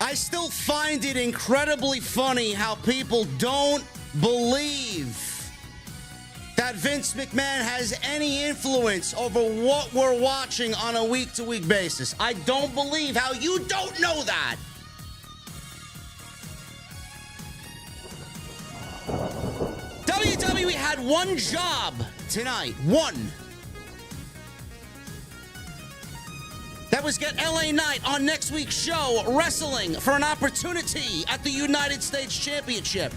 I still find it incredibly funny how people don't believe that Vince McMahon has any influence over what we're watching on a week-to-week basis. I don't believe how you don't know that. WWE had one job tonight. One. That was get LA Knight on next week's show wrestling for an opportunity at the United States Championship.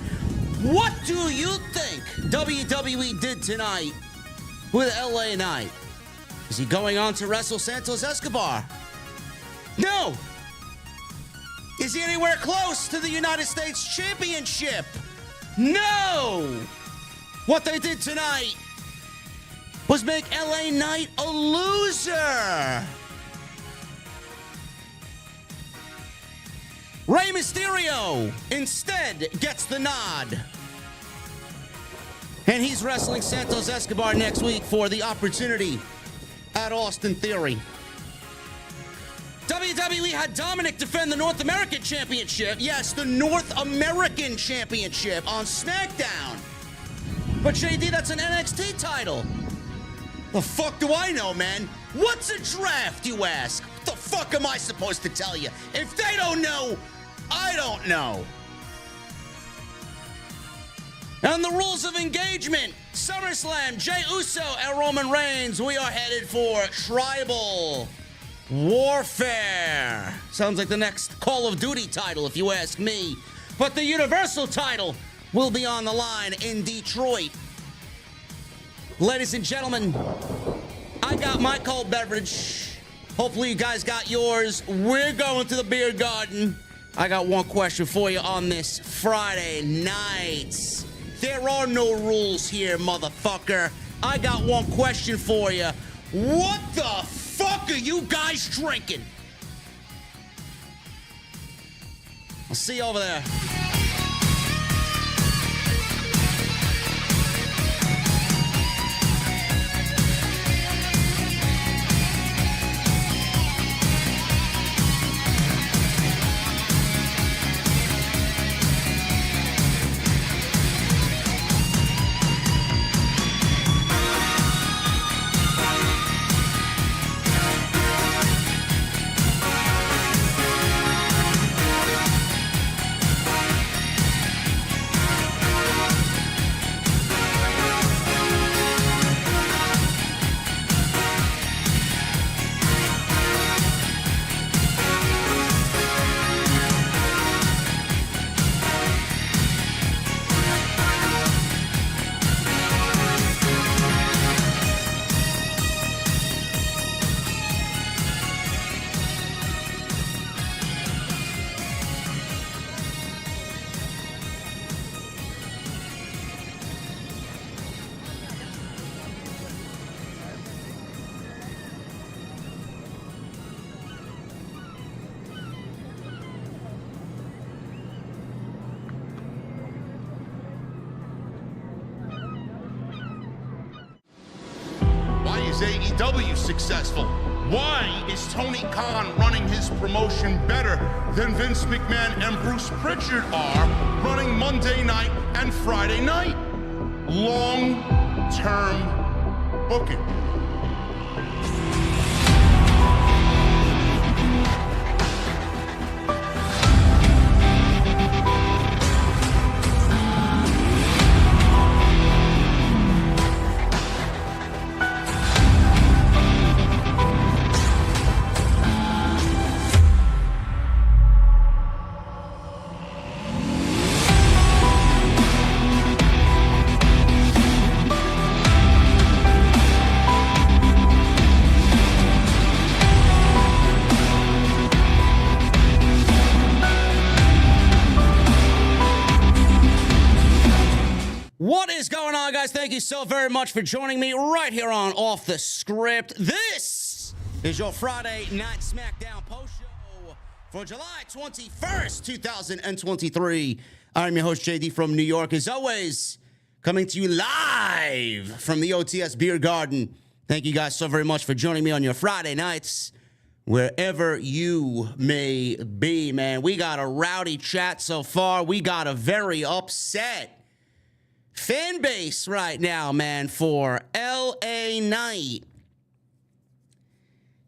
What do you think WWE did tonight with LA Knight? Is he going on to wrestle Santos Escobar? No. Is he anywhere close to the United States Championship? No. What they did tonight was make LA Knight a loser. Rey Mysterio instead gets the nod. And he's wrestling Santos Escobar next week for the opportunity at Austin Theory. WWE had Dominic defend the North American Championship. Yes, the North American Championship on SmackDown. But JD, that's an NXT title. The fuck do I know, man? What's a draft, you ask? What the fuck am I supposed to tell you? If they don't know, I don't know. And the rules of engagement. SummerSlam, Jey Uso and Roman Reigns. We are headed for Tribal Warfare. Sounds like the next Call of Duty title, if you ask me. But the Universal title will be on the line in Detroit. Ladies and gentlemen, I got my cold beverage. Hopefully you guys got yours. We're going to the beer garden. I got one question for you on this Friday night. There are no rules here, motherfucker. I got one question for you. What the fuck are you guys drinking? I'll see you over there. Is AEW successful? Why is Tony Khan running his promotion better than Vince McMahon and Bruce Pritchard are running Monday night and Friday night? Long-term booking. What is going on, guys? Thank you so very much for joining me right here on Off the Script. This is your Friday Night SmackDown post show for July 21st, 2023. I'm your host, JD from New York, as always, coming to you live from the OTS Beer Garden. Thank you guys so very much for joining me on your Friday nights. wherever you may be, man. We got a rowdy chat so far. We got a very upset fan base right now, man, for LA Knight.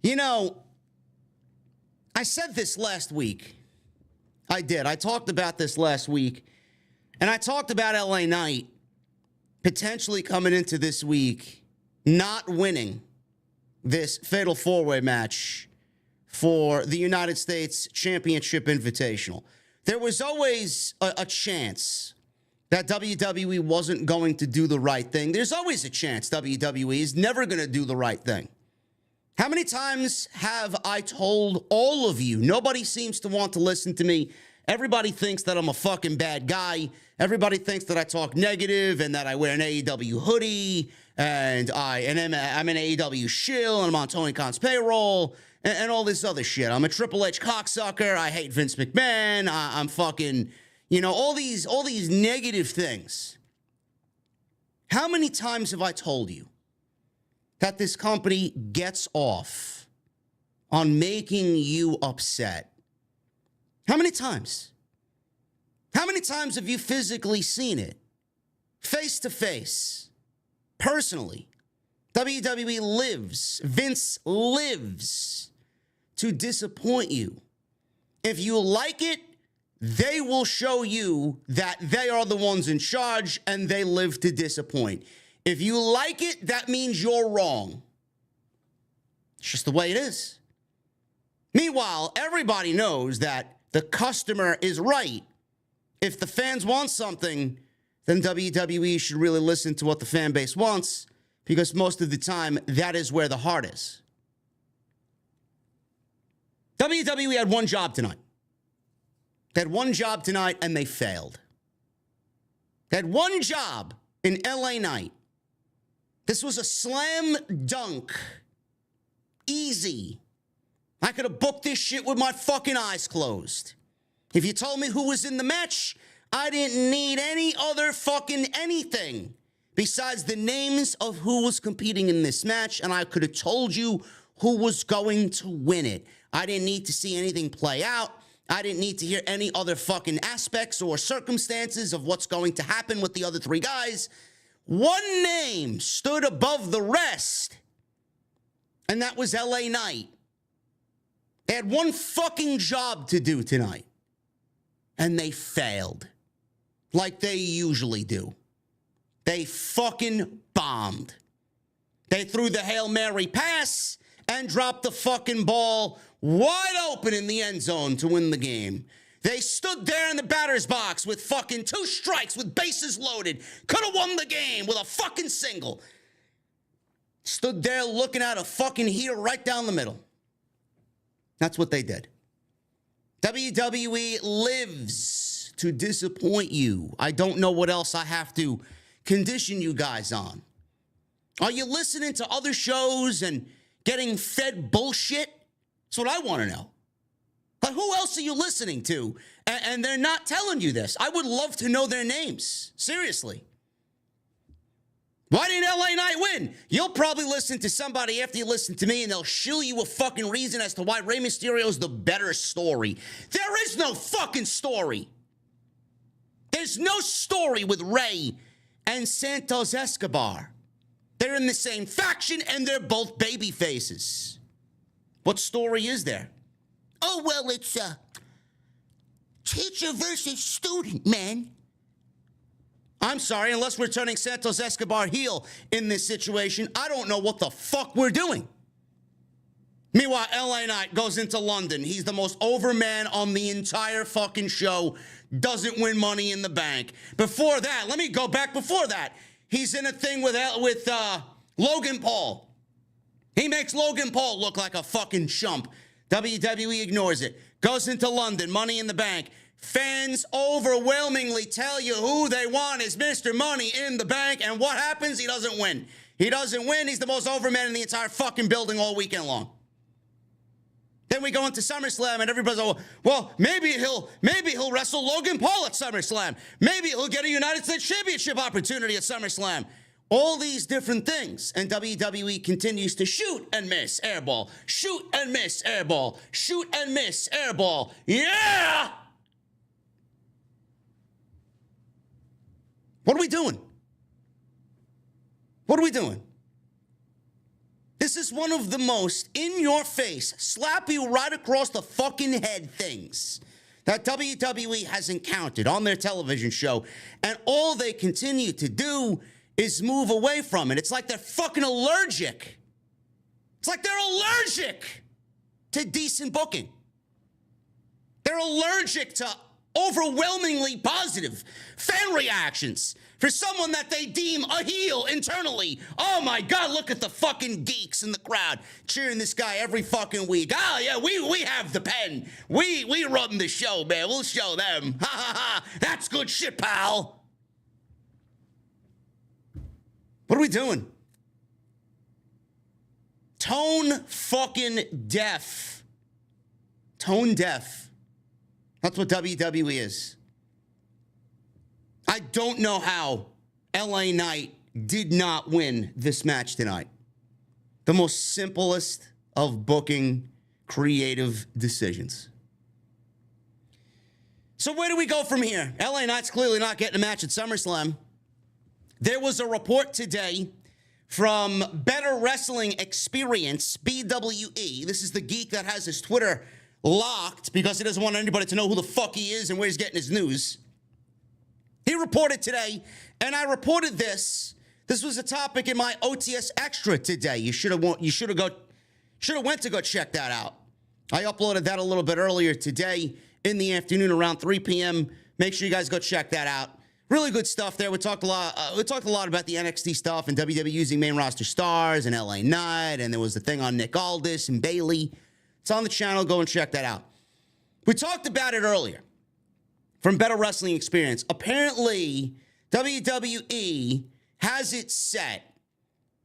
You know, I said this last week. I did. I talked about this last week. And I talked about LA Knight potentially coming into this week not winning this Fatal 4-Way match for the United States Championship Invitational. There was always a chance that WWE wasn't going to do the right thing. There's always a chance WWE is never going to do the right thing. How many times have I told all of you? Nobody seems to want to listen to me. Everybody thinks that I'm a fucking bad guy. Everybody thinks that I talk negative and that I wear an AEW hoodie and I'm an AEW shill and I'm on Tony Khan's payroll and all this other shit. I'm a Triple H cocksucker. I hate Vince McMahon. I'm fucking, all these negative things. How many times have I told you that this company gets off on making you upset? How many times? How many times have you physically seen it? Face to face. Personally. WWE lives. Vince lives to disappoint you. If you like it, they will show you that they are the ones in charge and they live to disappoint. If you like it, that means you're wrong. It's just the way it is. Meanwhile, everybody knows that the customer is right. If the fans want something, then WWE should really listen to what the fan base wants, because most of the time, that is where the heart is. WWE had one job tonight. They had one job tonight, and they failed. They had one job in LA Knight. This was a slam dunk. Easy. I could have booked this shit with my fucking eyes closed. If you told me who was in the match, I didn't need any other fucking anything besides the names of who was competing in this match, and I could have told you who was going to win it. I didn't need to see anything play out. I didn't need to hear any other fucking aspects or circumstances of what's going to happen with the other three guys. One name stood above the rest, and that was LA Knight. They had one fucking job to do tonight, and they failed, like they usually do. They fucking bombed. They threw the Hail Mary pass and dropped the fucking ball wide open in the end zone to win the game. They stood there in the batter's box with fucking 2 strikes with bases loaded. Could have won the game with a fucking single. Stood there looking at a fucking heater right down the middle. That's what they did. WWE lives to disappoint you. I don't know what else I have to condition you guys on. Are you listening to other shows and getting fed bullshit? That's what I want to know. But who else are you listening to? And they're not telling you this. I would love to know their names. Seriously. Why didn't LA Knight win? You'll probably listen to somebody after you listen to me, and they'll shill you a fucking reason as to why Rey Mysterio is the better story. There is no fucking story. There's no story with Rey and Santos Escobar. They're in the same faction, and they're both baby faces. What story is there? Oh, well, it's teacher versus student, man. I'm sorry, unless we're turning Santos Escobar heel in this situation, I don't know what the fuck we're doing. Meanwhile, LA Knight goes into London. He's the most over man on the entire fucking show. Doesn't win Money in the Bank. Before that, let me go back before that. He's in a thing with Logan Paul. He makes Logan Paul look like a fucking chump. WWE ignores it. Goes into London, Money in the Bank. Fans overwhelmingly tell you who they want is Mr. Money in the Bank, and what happens? He doesn't win. He doesn't win. He's the most over man in the entire fucking building all weekend long. Then we go into SummerSlam, and everybody's like, well, maybe he'll wrestle Logan Paul at SummerSlam. Maybe he'll get a United States Championship opportunity at SummerSlam. all these different things. And WWE continues to shoot and miss, airball, shoot and miss, airball, shoot and miss, airball. Yeah! What are we doing? What are we doing? This is one of the most in-your-face, slap you right across the fucking head things that WWE has encountered on their television show, and all they continue to do is move away from it. It's like they're fucking allergic. It's like they're allergic to decent booking. They're allergic to overwhelmingly positive fan reactions for someone that they deem a heel internally. Oh my God, look at the fucking geeks in the crowd cheering this guy every fucking week. Oh yeah, we have the pen. We run the show, man. We'll show them. Ha ha ha. That's good shit, pal. What are we doing? Tone fucking deaf. Tone deaf. That's what WWE is. I don't know how LA Knight did not win this match tonight. The most simplest of booking creative decisions. So where do we go from here? LA Knight's clearly not getting a match at SummerSlam. There was a report today from Better Wrestling Experience, BWE. This is the geek that has his Twitter locked because he doesn't want anybody to know who the fuck he is and where he's getting his news. He reported today, and I reported this. This was a topic in my OTS Extra today. You should have went to go check that out. I uploaded that a little bit earlier today in the afternoon around 3 p.m. Make sure you guys go check that out. Really good stuff there. We talked a lot about the NXT stuff and WWE using main roster stars and LA Knight, and there was the thing on Nick Aldis and Bayley. It's on the channel. Go and check that out. We talked about it earlier from Better Wrestling Experience. Apparently, WWE has it set,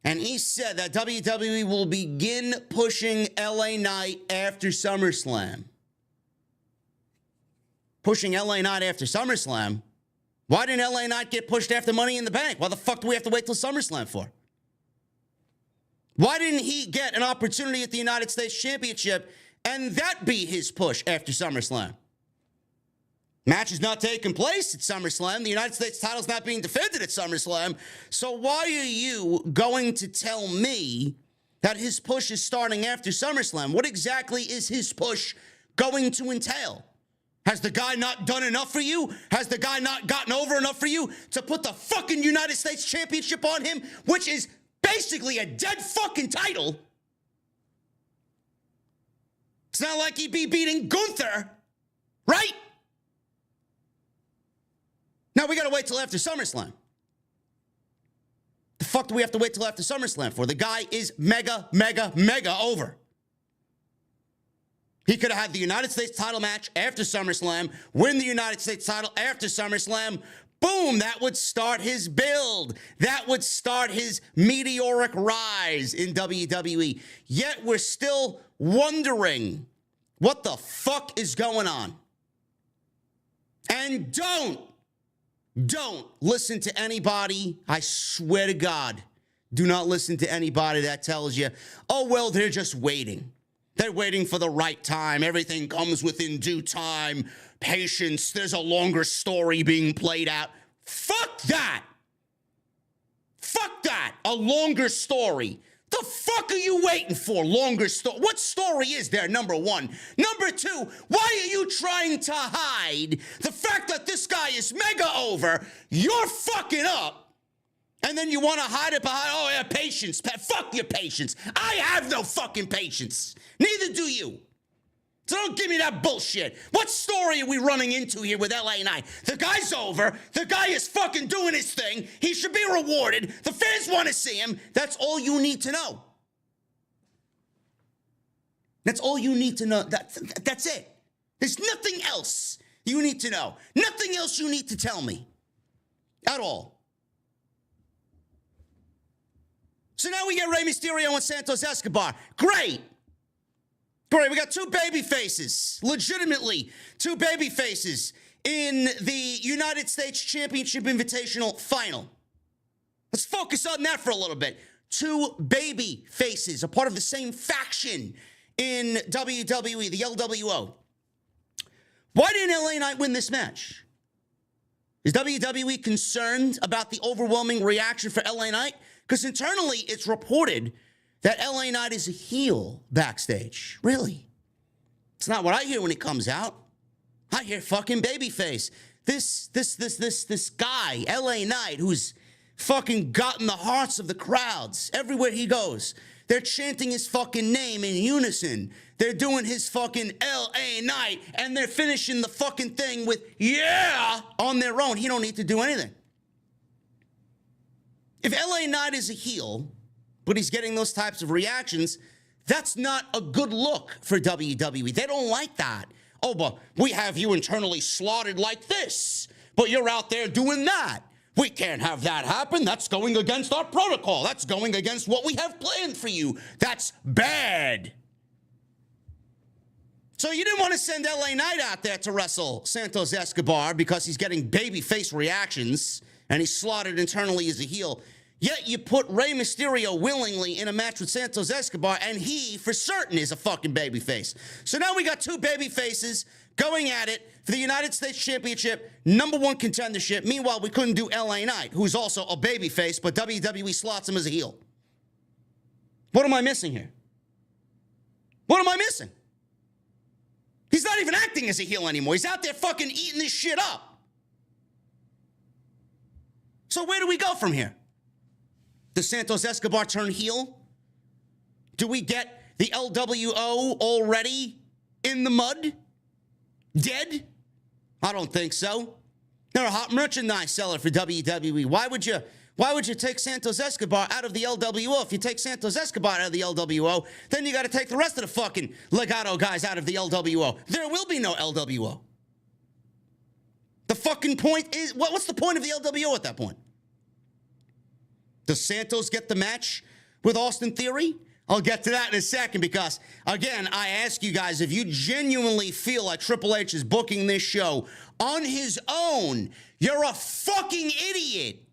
and he said that WWE will begin pushing LA Knight after SummerSlam. Pushing LA Knight after SummerSlam? Why didn't LA Knight get pushed after Money in the Bank? Why the fuck do we have to wait till SummerSlam for? Why didn't he get an opportunity at the United States Championship and that be his push after SummerSlam? Match is not taking place at SummerSlam. The United States title's not being defended at SummerSlam. So why are you going to tell me that his push is starting after SummerSlam? What exactly is his push going to entail? Has the guy not done enough for you? Has the guy not gotten over enough for you to put the fucking United States Championship on him, which is basically a dead fucking title? It's not like he'd be beating Gunther, right? Now we gotta wait till after SummerSlam. The fuck do we have to wait till after SummerSlam for? The guy is mega over. He could have had the United States title match after SummerSlam, win the United States title after SummerSlam. Boom, that would start his build. That would start his meteoric rise in WWE. Yet we're still wondering what the fuck is going on. And don't listen to anybody. I swear to God, do not listen to anybody that tells you, oh, well, they're just waiting. They're waiting for the right time. Everything comes within due time. Patience. There's a longer story being played out. Fuck that. Fuck that. A longer story. The fuck are you waiting for? Longer story. What story is there, number one? Number two, why are you trying to hide the fact that this guy is mega over? You're fucking up. And then you want to hide it behind, oh yeah, patience. Fuck your patience. I have no fucking patience. Neither do you. So don't give me that bullshit. What story are we running into here with LA Knight? The guy's over. The guy is fucking doing his thing. He should be rewarded. The fans want to see him. That's all you need to know. That's all you need to know. That's it. There's nothing else you need to know. Nothing else you need to tell me. At all. So now we get Rey Mysterio and Santos Escobar. Great. We got two baby faces, legitimately two baby faces in the United States Championship Invitational Final. Let's focus on that for a little bit. Two baby faces, a part of the same faction in WWE, the LWO. Why didn't LA Knight win this match? Is WWE concerned about the overwhelming reaction for LA Knight? Because internally, it's reported that LA Knight is a heel backstage. Really? It's not what I hear when it comes out. I hear fucking babyface. This guy, LA Knight, who's fucking gotten the hearts of the crowds everywhere he goes. They're chanting his fucking name in unison. They're doing his fucking LA Knight, and they're finishing the fucking thing with yeah on their own. He don't need to do anything. If LA Knight is a heel, but he's getting those types of reactions, that's not a good look for WWE. They don't like that. Oh, but we have you internally slaughtered like this, but you're out there doing that. We can't have that happen. That's going against our protocol. That's going against what we have planned for you. That's bad. So you didn't want to send LA Knight out there to wrestle Santos Escobar because he's getting babyface reactions and he's slaughtered internally as a heel. Yet you put Rey Mysterio willingly in a match with Santos Escobar, and he, for certain, is a fucking babyface. So now we got two babyfaces going at it for the United States Championship, #1 contendership. Meanwhile, we couldn't do LA Knight, who's also a babyface, but WWE slots him as a heel. What am I missing here? What am I missing? He's not even acting as a heel anymore. He's out there fucking eating this shit up. So where do we go from here? Does Santos Escobar turn heel? Do we get the LWO already in the mud? Dead? I don't think so. They're a hot merchandise seller for WWE. Why would you take Santos Escobar out of the LWO? If you take Santos Escobar out of the LWO, then you got to take the rest of the fucking Legado guys out of the LWO. There will be no LWO. The fucking point is, what's the point of the LWO at that point? Does Santos get the match with Austin Theory? I'll get to that in a second because, again, I ask you guys, if you genuinely feel like Triple H is booking this show on his own, you're a fucking idiot.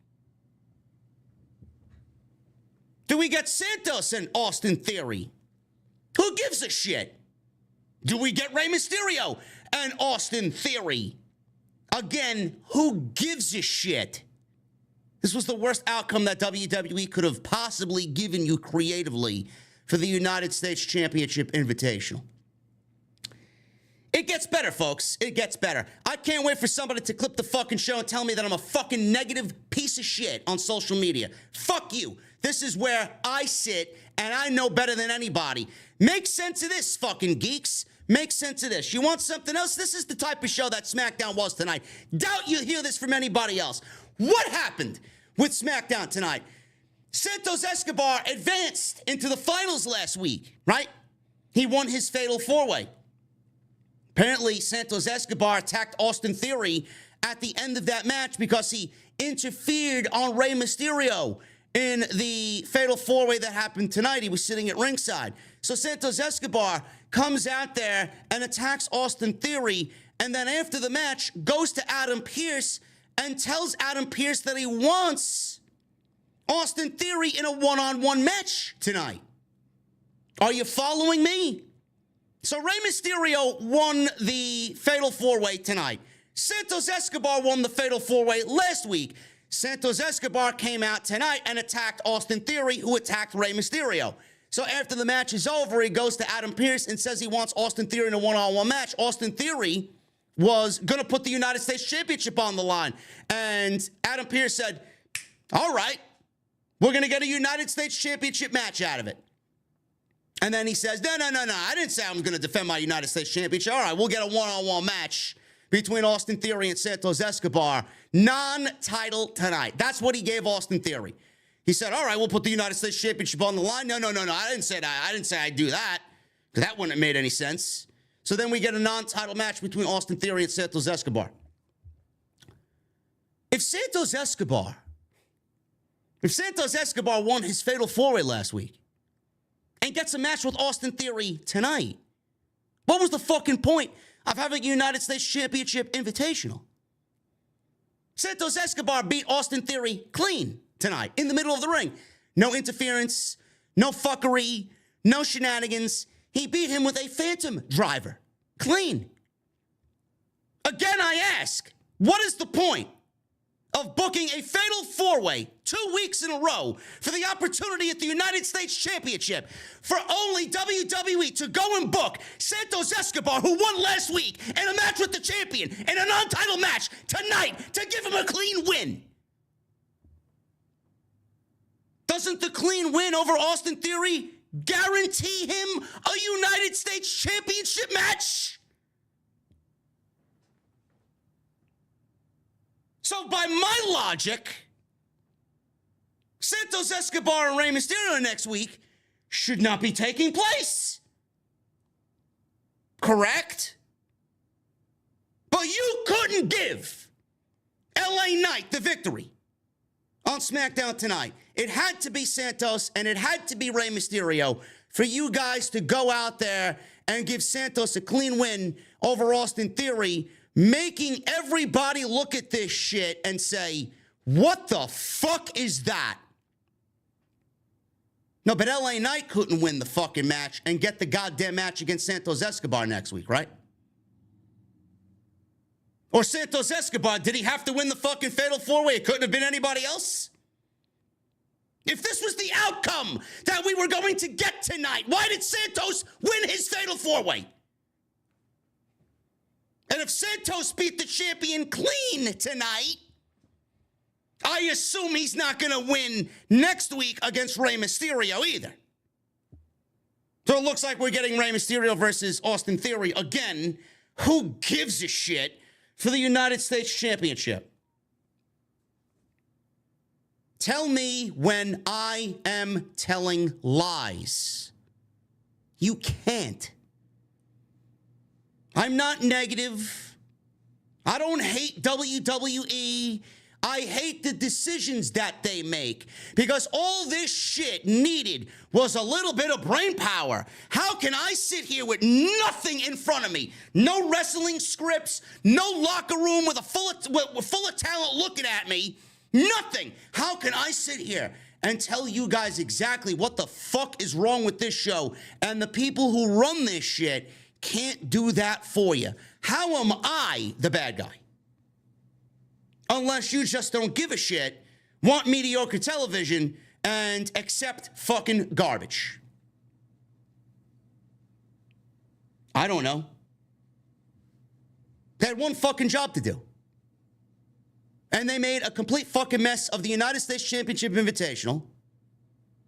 Do we get Santos and Austin Theory? Who gives a shit? Do we get Rey Mysterio and Austin Theory? Again, who gives a shit? This was the worst outcome that WWE could have possibly given you creatively for the United States Championship Invitational. It gets better, folks. It gets better. I can't wait for somebody to clip the fucking show and tell me that I'm a fucking negative piece of shit on social media. Fuck you. This is where I sit, and I know better than anybody. Make sense of this, fucking geeks. Make sense of this. You want something else? This is the type of show that SmackDown was tonight. Doubt you'll hear this from anybody else. What happened with SmackDown tonight? Santos Escobar advanced into the finals last week, right? He won his fatal four-way. Apparently, Santos Escobar attacked Austin Theory at the end of that match because he interfered on Rey Mysterio in the fatal four-way that happened tonight. He was sitting at ringside. So Santos Escobar comes out there and attacks Austin Theory, and then after the match goes to Adam Pearce and tells Adam Pearce that he wants Austin Theory in a one-on-one match tonight. Are you following me? So Rey Mysterio won the Fatal 4-Way tonight. Santos Escobar won the Fatal 4-Way last week. Santos Escobar came out tonight and attacked Austin Theory, who attacked Rey Mysterio. So after the match is over, he goes to Adam Pearce and says he wants Austin Theory in a one-on-one match. Austin Theory was going to put the United States Championship on the line. And Adam Pearce said, all right, we're going to get a United States Championship match out of it. And then he says, no, I didn't say I'm going to defend my United States Championship. All right, we'll get a one-on-one match between Austin Theory and Santos Escobar. Non-title tonight. That's what he gave Austin Theory. He said, all right, we'll put the United States Championship on the line. No, I didn't say that. I didn't say I'd do that, because that wouldn't have made any sense. So then we get a non-title match between Austin Theory and Santos Escobar. If Santos Escobar won his Fatal 4-Way last week and gets a match with Austin Theory tonight, what was the fucking point of having a United States Championship Invitational? Santos Escobar beat Austin Theory clean tonight in the middle of the ring. No interference, no fuckery, no shenanigans. He beat him with a phantom driver. Clean. Again, I ask, what is the point of booking a fatal four-way 2 weeks in a row for the opportunity at the United States Championship for only WWE to go and book Santos Escobar, who won last week, in a match with the champion, in a non-title match tonight to give him a clean win? Doesn't the clean win over Austin Theory guarantee him a United States Championship match? So by my logic, Santos Escobar and Rey Mysterio next week should not be taking place. Correct? But you couldn't give LA Knight the victory on SmackDown tonight. It had to be Santos and it had to be Rey Mysterio for you guys to go out there and give Santos a clean win over Austin Theory, making everybody look at this shit and say, what the fuck is that? No, but LA Knight couldn't win the fucking match and get the goddamn match against Santos Escobar next week, right? Or Santos Escobar, did he have to win the fucking fatal four-way? It couldn't have been anybody else? If this was the outcome that we were going to get tonight, why did Santos win his fatal four-way? And if Santos beat the champion clean tonight, I assume he's not going to win next week against Rey Mysterio either. So it looks like we're getting Rey Mysterio versus Austin Theory again. Who gives a shit for the United States Championship? Tell me when I am telling lies. You can't. I'm not negative. I don't hate WWE. I hate the decisions that they make because all this shit needed was a little bit of brain power. How can I sit here with nothing in front of me? No wrestling scripts, no locker room with full of talent looking at me. Nothing. How can I sit here and tell you guys exactly what the fuck is wrong with this show? And the people who run this shit can't do that for you. How am I the bad guy? Unless you just don't give a shit, want mediocre television, and accept fucking garbage. I don't know. They had one fucking job to do. And they made a complete fucking mess of the United States Championship Invitational,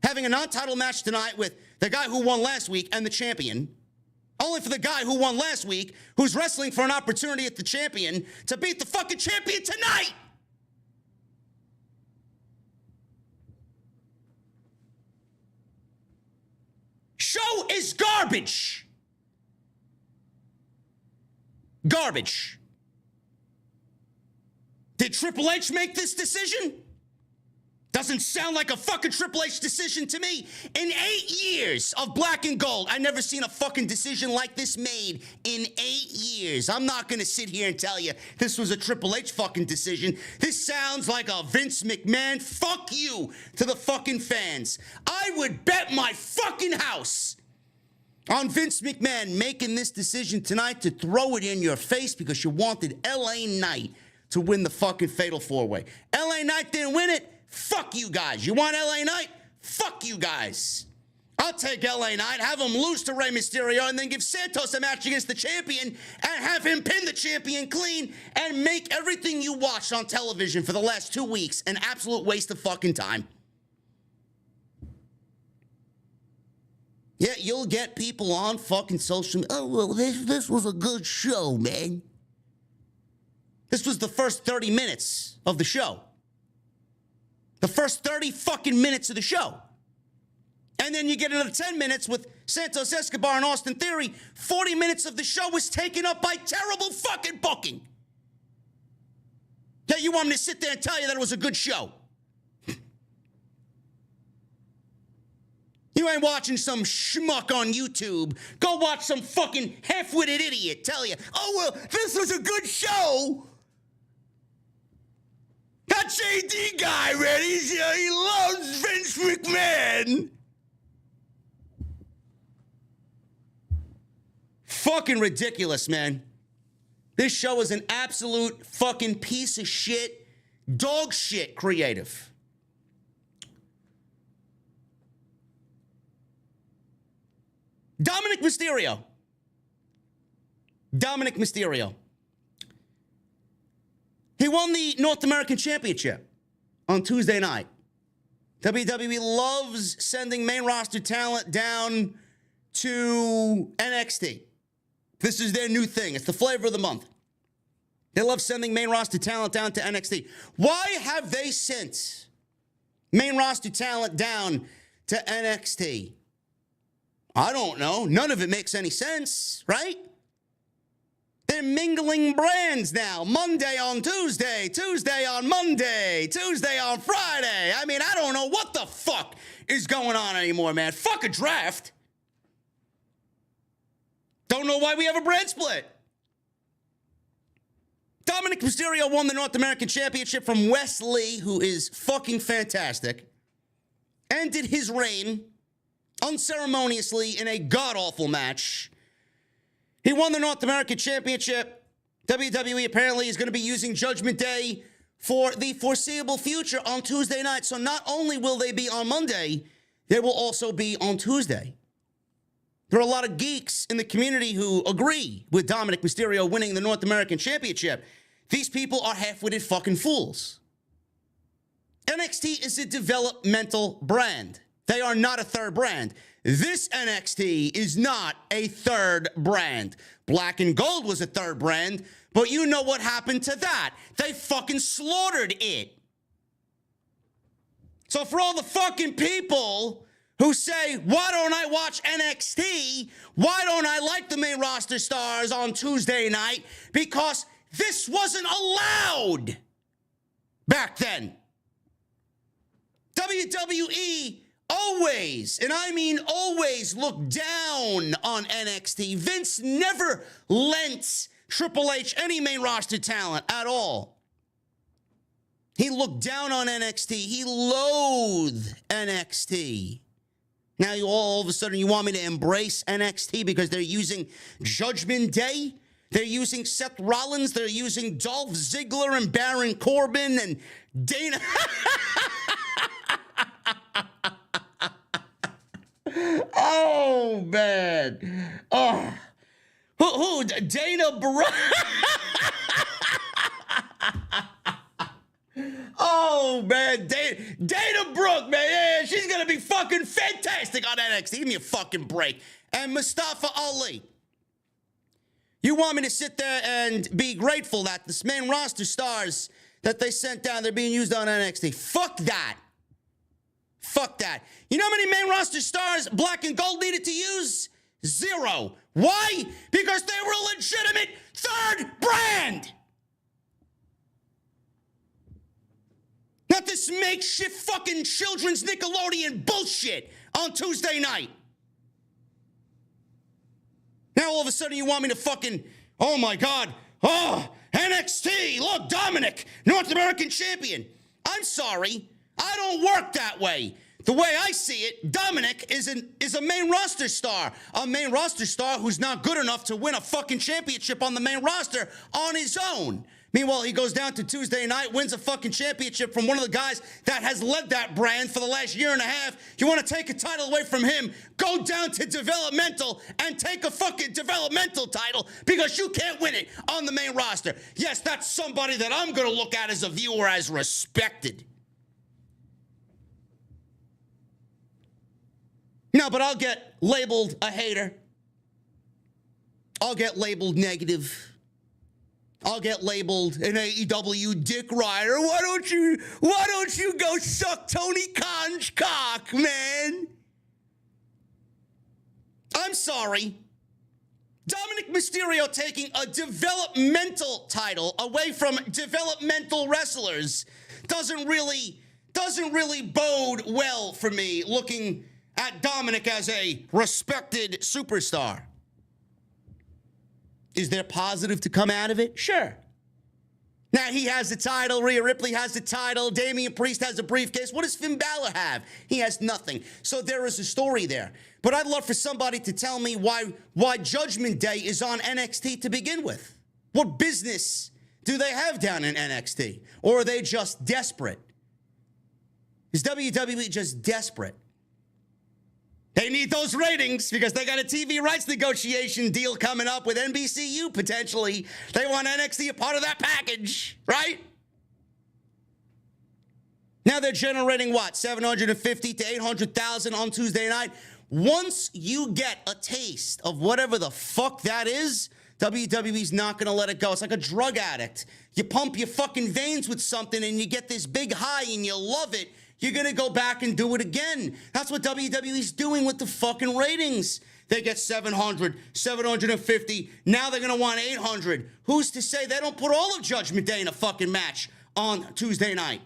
having a non-title match tonight with the guy who won last week and the champion, only for the guy who won last week, who's wrestling for an opportunity at the champion, to beat the fucking champion tonight. Show is garbage. Garbage. Did Triple H make this decision? Doesn't sound like a fucking Triple H decision to me. In 8 years of Black and Gold, I've never seen a fucking decision like this made in 8 years. I'm not gonna sit here and tell you this was a Triple H fucking decision. This sounds like a Vince McMahon fuck you to the fucking fans. I would bet my fucking house on Vince McMahon making this decision tonight to throw it in your face because you wanted LA Knight to win the fucking fatal four-way. LA Knight didn't win it. Fuck you guys. You want LA Knight? Fuck you guys. I'll take LA Knight, have him lose to Rey Mysterio, and then give Santos a match against the champion and have him pin the champion clean and make everything you watched on television for the last 2 weeks an absolute waste of fucking time. Yeah, you'll get people on fucking social media. Oh, well, this was a good show, man. This was the first 30 minutes of the show. The first 30 fucking minutes of the show. And then you get another 10 minutes with Santos Escobar and Austin Theory. 40 minutes of the show was taken up by terrible fucking booking. Yeah, you want me to sit there and tell you that it was a good show? You ain't watching some schmuck on YouTube. Go watch some fucking half-witted idiot tell you, oh, well, this was a good show. God that JD guy, man, he loves Vince McMahon. Fucking ridiculous, man. This show is an absolute fucking piece of shit, dog shit creative. Dominic Mysterio. He won the North American Championship on Tuesday night. WWE loves sending main roster talent down to NXT. This is their new thing. It's the flavor of the month. They love sending main roster talent down to NXT. Why have they sent main roster talent down to NXT? I don't know. None of it makes any sense, right? They're mingling brands now. Monday on Tuesday, Tuesday on Monday, Tuesday on Friday. I mean, I don't know what the fuck is going on anymore, man. Fuck a draft. Don't know why we have a brand split. Dominic Mysterio won the North American Championship from Wes Lee, who is fucking fantastic. Ended his reign unceremoniously in a god-awful match. He won the North American Championship. WWE apparently is going to be using Judgment Day for the foreseeable future on Tuesday night. So not only will they be on Monday, they will also be on Tuesday. There are a lot of geeks in the community who agree with Dominic Mysterio winning the North American Championship. These people are half-witted fucking fools. NXT is a developmental brand. They are not a third brand. This NXT is not a third brand. Black and Gold was a third brand, but you know what happened to that. They fucking slaughtered it. So for all the fucking people who say, why don't I watch NXT? Why don't I like the main roster stars on Tuesday night? Because this wasn't allowed back then. WWE always, and I mean always, looked down on NXT. Vince never lent Triple H any main roster talent at all. He looked down on NXT. He loathed NXT. Now all of a sudden you want me to embrace NXT because they're using Judgment Day? They're using Seth Rollins. They're using Dolph Ziggler and Baron Corbin and Dana. Oh, man. Oh. Who? Dana Brooke? Oh, man. Dana Brooke, man. Yeah, she's going to be fucking fantastic on NXT. Give me a fucking break. And Mustafa Ali. You want me to sit there and be grateful that this main roster stars that they sent down, they're being used on NXT. Fuck that. Fuck that. You know how many main roster stars Black and Gold needed to use? 0. Why? Because they were a legitimate third brand. Not this makeshift fucking children's Nickelodeon bullshit on Tuesday night. Now all of a sudden you want me to fucking, oh my God, oh, NXT, look, Dominic, North American champion. I'm sorry, I don't work that way. The way I see it, Dominic is a main roster star. A main roster star who's not good enough to win a fucking championship on the main roster on his own. Meanwhile, he goes down to Tuesday night, wins a fucking championship from one of the guys that has led that brand for the last year and a half. You want to take a title away from him, go down to developmental and take a fucking developmental title because you can't win it on the main roster. Yes, that's somebody that I'm going to look at as a viewer as respected. No, but I'll get labeled a hater. I'll get labeled negative. I'll get labeled an AEW dick rider. Why don't you go suck Tony Khan's cock, man? I'm sorry. Dominic Mysterio taking a developmental title away from developmental wrestlers doesn't really bode well for me looking at Dominic as a respected superstar. Is there positive to come out of it? Sure. Now he has the title. Rhea Ripley has the title. Damian Priest has a briefcase. What does Finn Balor have? He has nothing. So there is a story there. But I'd love for somebody to tell me why Judgment Day is on NXT to begin with. What business do they have down in NXT? Or are they just desperate? Is WWE just desperate? They need those ratings because they got a TV rights negotiation deal coming up with NBCU potentially. They want NXT a part of that package, right? Now they're generating what? 750 to 800,000 on Tuesday night. Once you get a taste of whatever the fuck that is, WWE's not going to let it go. It's like a drug addict. You pump your fucking veins with something and you get this big high and you love it. You're going to go back and do it again. That's what WWE's doing with the fucking ratings. They get 700, 750. Now they're going to want 800. Who's to say they don't put all of Judgment Day in a fucking match on Tuesday night?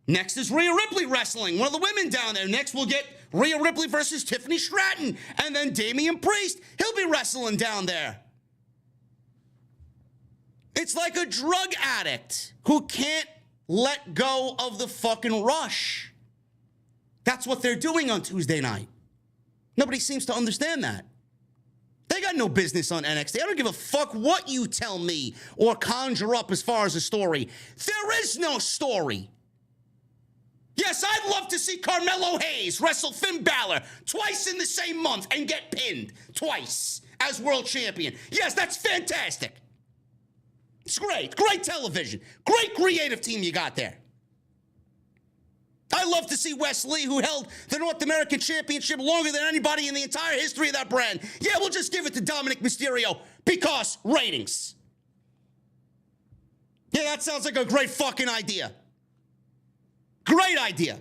Next is Rhea Ripley wrestling, one of the women down there. Next we'll get Rhea Ripley versus Tiffany Stratton. And then Damian Priest, he'll be wrestling down there. It's like a drug addict who can't let go of the fucking rush. That's what they're doing on Tuesday night. Nobody seems to understand that. They got no business on NXT. I don't give a fuck what you tell me or conjure up as far as a story. There is no story. Yes, I'd love to see Carmelo Hayes wrestle Finn Balor twice in the same month and get pinned twice as world champion. Yes, that's fantastic. It's great. Great television. Great creative team you got there. I love to see Wes Lee, who held the North American Championship longer than anybody in the entire history of that brand. Yeah, we'll just give it to Dominic Mysterio because ratings. Yeah, that sounds like a great fucking idea. Great idea.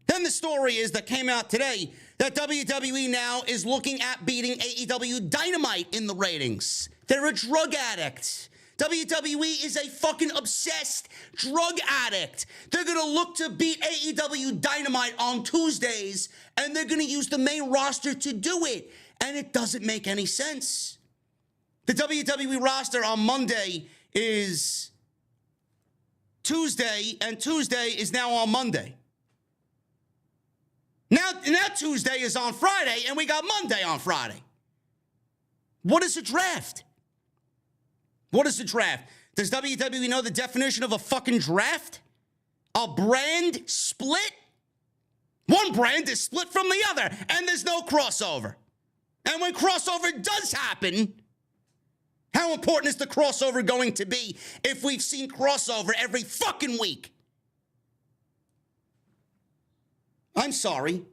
Then the story is that came out today that WWE now is looking at beating AEW Dynamite in the ratings. They're a drug addict. WWE is a fucking obsessed drug addict. They're going to look to beat AEW Dynamite on Tuesdays, and they're going to use the main roster to do it. And it doesn't make any sense. The WWE roster on Monday is Tuesday, and Tuesday is now on Monday. Now Tuesday is on Friday, and we got Monday on Friday. What is a draft? What is a draft? Does WWE know the definition of a fucking draft? A brand split? One brand is split from the other, and there's no crossover. And when crossover does happen, how important is the crossover going to be if we've seen crossover every fucking week? I'm sorry.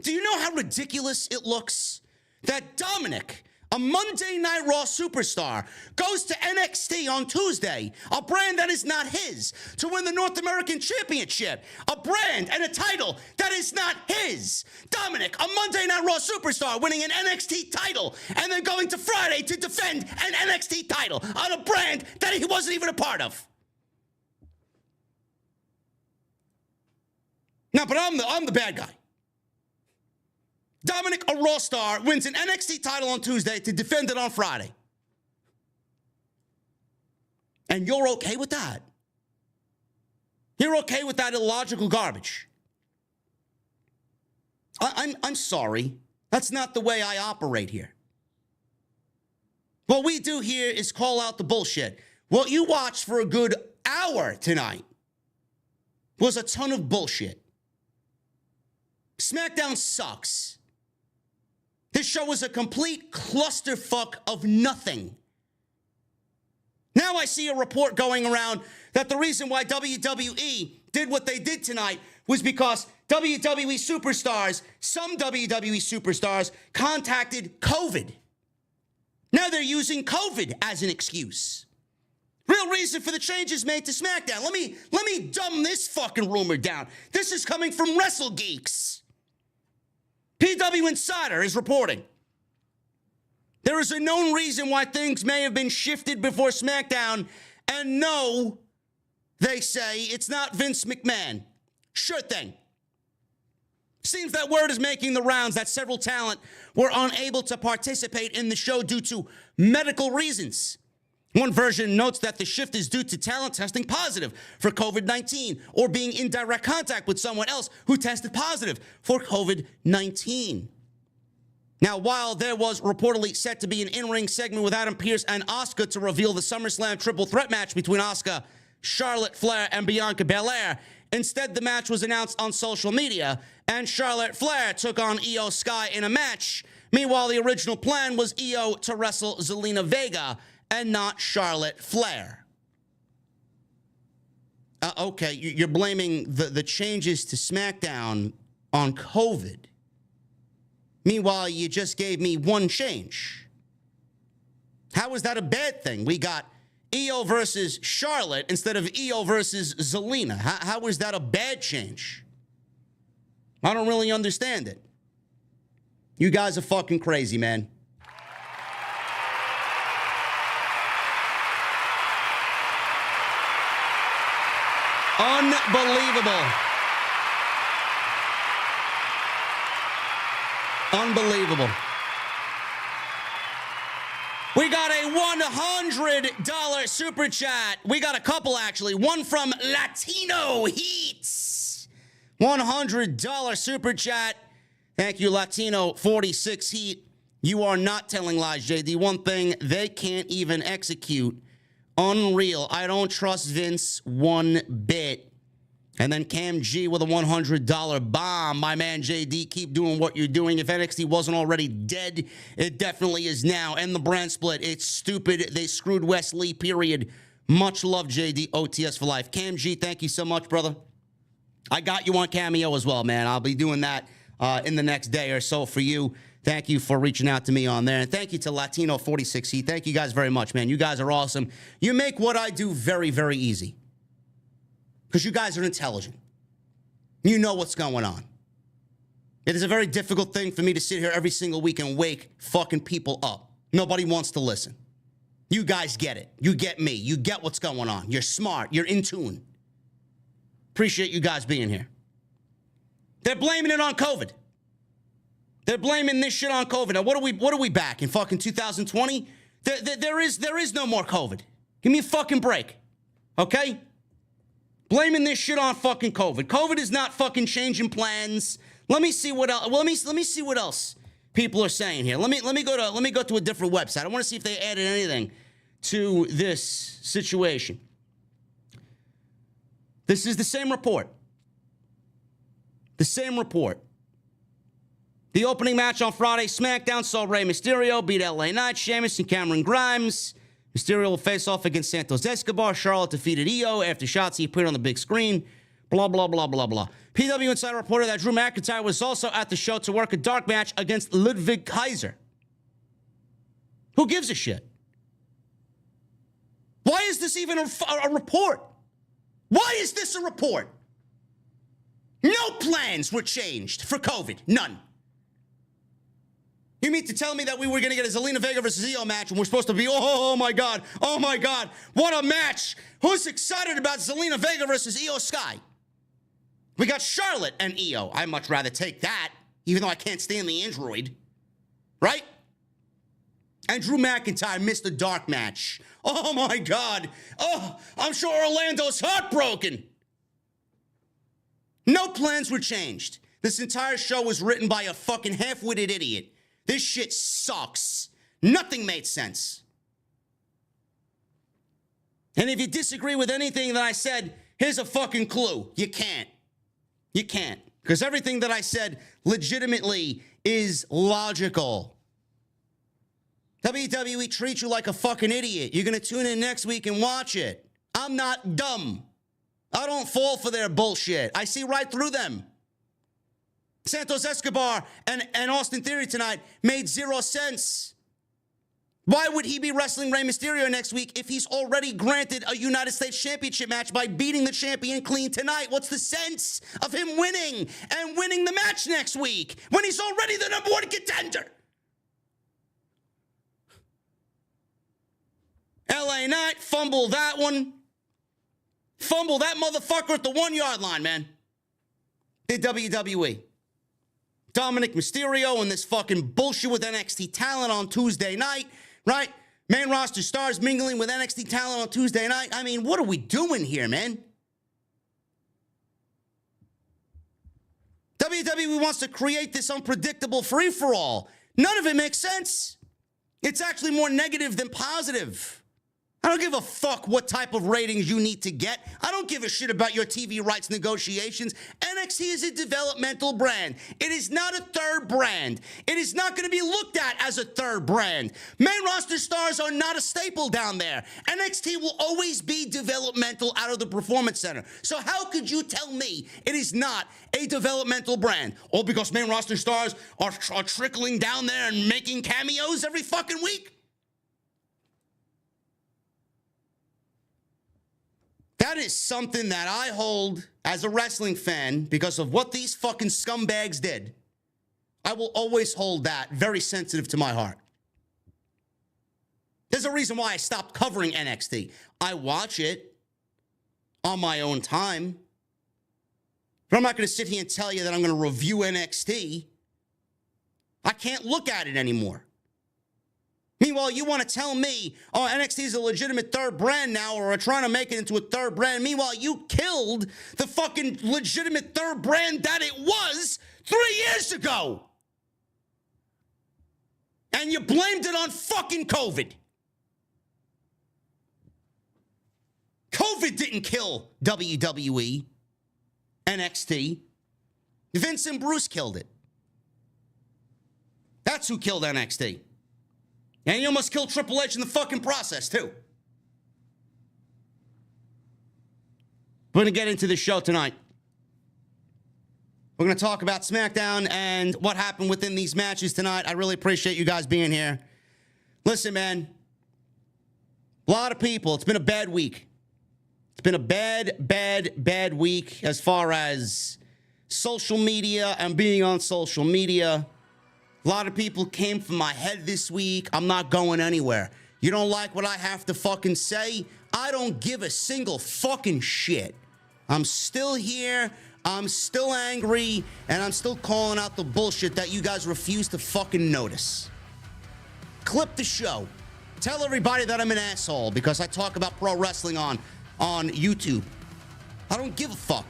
Do you know how ridiculous it looks that Dominic, a Monday Night Raw superstar, goes to NXT on Tuesday, a brand that is not his, to win the North American Championship, a brand and a title that is not his? Dominic, a Monday Night Raw superstar, winning an NXT title, and then going to Friday to defend an NXT title on a brand that he wasn't even a part of. No, but I'm the bad guy. Dominic, a Raw star, wins an NXT title on Tuesday to defend it on Friday. And you're okay with that? You're okay with that illogical garbage? I'm sorry. That's not the way I operate here. What we do here is call out the bullshit. What you watched for a good hour tonight was a ton of bullshit. SmackDown sucks. This show was a complete clusterfuck of nothing. Now I see a report going around that the reason why WWE did what they did tonight was because WWE superstars, some WWE superstars, contacted COVID. Now they're using COVID as an excuse. Real reason for the changes made to SmackDown. Let me dumb this fucking rumor down. This is coming from WrestleGeeks. PW Insider is reporting. There is a known reason why things may have been shifted before SmackDown, and no, they say it's not Vince McMahon. Sure thing. Seems that word is making the rounds that several talent were unable to participate in the show due to medical reasons. One version notes that the shift is due to talent testing positive for COVID-19 or being in direct contact with someone else who tested positive for COVID-19. Now, while there was reportedly set to be an in-ring segment with Adam Pearce and Asuka to reveal the SummerSlam triple threat match between Asuka, Charlotte Flair, and Bianca Belair, instead the match was announced on social media, and Charlotte Flair took on Io Sky in a match. Meanwhile, the original plan was Io to wrestle Zelina Vega and not Charlotte Flair. Okay, you're blaming the changes to SmackDown on COVID. Meanwhile, you just gave me one change. How is that a bad thing? We got Io versus Charlotte instead of Io versus Zelina. How is that a bad change? I don't really understand it. You guys are fucking crazy, man. Unbelievable. Unbelievable. We got a $100 super chat. We got a couple, actually. One from Latino Heats. $100 super chat. Thank you, Latino 46 Heat. You are not telling lies, JD. One thing they can't even execute. Unreal. I don't trust Vince one bit. And then Cam G with a $100 bomb. My man JD, keep doing what you're doing. If NXT wasn't already dead, it definitely is now. And the brand split, it's stupid. They screwed Wesley, period. Much love, JD. OTS for life. Cam G, thank you so much, brother. I got you on Cameo as well, man. I'll be doing that in the next day or so for you. Thank you for reaching out to me on there. And thank you to Latino46C. Thank you guys very much, man. You guys are awesome. You make what I do very, very easy. Because you guys are intelligent. You know what's going on. It is a very difficult thing for me to sit here every single week and wake fucking people up. Nobody wants to listen. You guys get it. You get me. You get what's going on. You're smart. You're in tune. Appreciate you guys being here. They're blaming it on COVID. They're blaming this shit on COVID. Now, what are we back in fucking 2020? There is no more COVID. Give me a fucking break. Okay? Blaming this shit on fucking COVID. COVID is not fucking changing plans. Let me see what else. Let me see what else people are saying here. Let me go to a different website. I want to see if they added anything to this situation. This is the same report. The same report. The opening match on Friday SmackDown saw Rey Mysterio beat LA Knight, Sheamus, and Cameron Grimes. Mysterio will face off against Santos Escobar. Charlotte defeated Io after Shotzi appeared on the big screen. Blah, blah, blah, blah, blah. PW Insider reported that Drew McIntyre was also at the show to work a dark match against Ludwig Kaiser. Who gives a shit? Why is this even a report? Why is this a report? No plans were changed for COVID. None. You mean to tell me that we were going to get a Zelina Vega versus Io match and we're supposed to be, oh my God, what a match. Who's excited about Zelina Vega versus Io Sky? We got Charlotte and Io. I'd much rather take that, even though I can't stand the android. Right? And Drew McIntyre missed a dark match. Oh my God. Oh, I'm sure Orlando's heartbroken. No plans were changed. This entire show was written by a fucking half-witted idiot. This shit sucks. Nothing made sense. And if you disagree with anything that I said, here's a fucking clue. You can't. You can't. Because everything that I said legitimately is logical. WWE treats you like a fucking idiot. You're going to tune in next week and watch it. I'm not dumb. I don't fall for their bullshit. I see right through them. Santos Escobar and Austin Theory tonight made zero sense. Why would he be wrestling Rey Mysterio next week if he's already granted a United States Championship match by beating the champion clean tonight? What's the sense of him winning and winning the match next week when he's already the number one contender? LA Knight, fumble that one. Fumble that motherfucker at the 1 yard line, man. The WWE. Dominic Mysterio and this fucking bullshit with NXT talent on Tuesday night, right? Main roster stars mingling with NXT talent on Tuesday night. I mean, what are we doing here, man? WWE wants to create this unpredictable free-for-all. None of it makes sense. It's actually more negative than positive. I don't give a fuck what type of ratings you need to get. I don't give a shit about your TV rights negotiations. NXT is a developmental brand. It is not a third brand. It is not going to be looked at as a third brand. Main roster stars are not a staple down there. NXT will always be developmental out of the Performance Center. So how could you tell me it is not a developmental brand? All because main roster stars are trickling down there and making cameos every fucking week? That is something that I hold as a wrestling fan because of what these fucking scumbags did. I will always hold that very sensitive to my heart. There's a reason why I stopped covering NXT. I watch it on my own time. But I'm not going to sit here and tell you that I'm going to review NXT. I can't look at it anymore. Meanwhile, you want to tell me, oh, NXT is a legitimate third brand now, or are trying to make it into a third brand. Meanwhile, you killed the fucking legitimate third brand that it was 3 years ago. And you blamed it on fucking COVID. COVID didn't kill WWE, NXT. Vince and Bruce killed it. That's who killed NXT. And you almost killed Triple H in the fucking process, too. We're going to get into the show tonight. We're going to talk about SmackDown and what happened within these matches tonight. I really appreciate you guys being here. Listen, man. A lot of people. It's been a bad week. It's been a bad week as far as social media and being on social media. A lot of people came for my head this week. I'm not going anywhere. You don't like what I have to fucking say? I don't give a single fucking shit. I'm still here. I'm still angry. And I'm still calling out the bullshit that you guys refuse to fucking notice. Clip the show. Tell everybody that I'm an asshole because I talk about pro wrestling on YouTube. I don't give a fuck.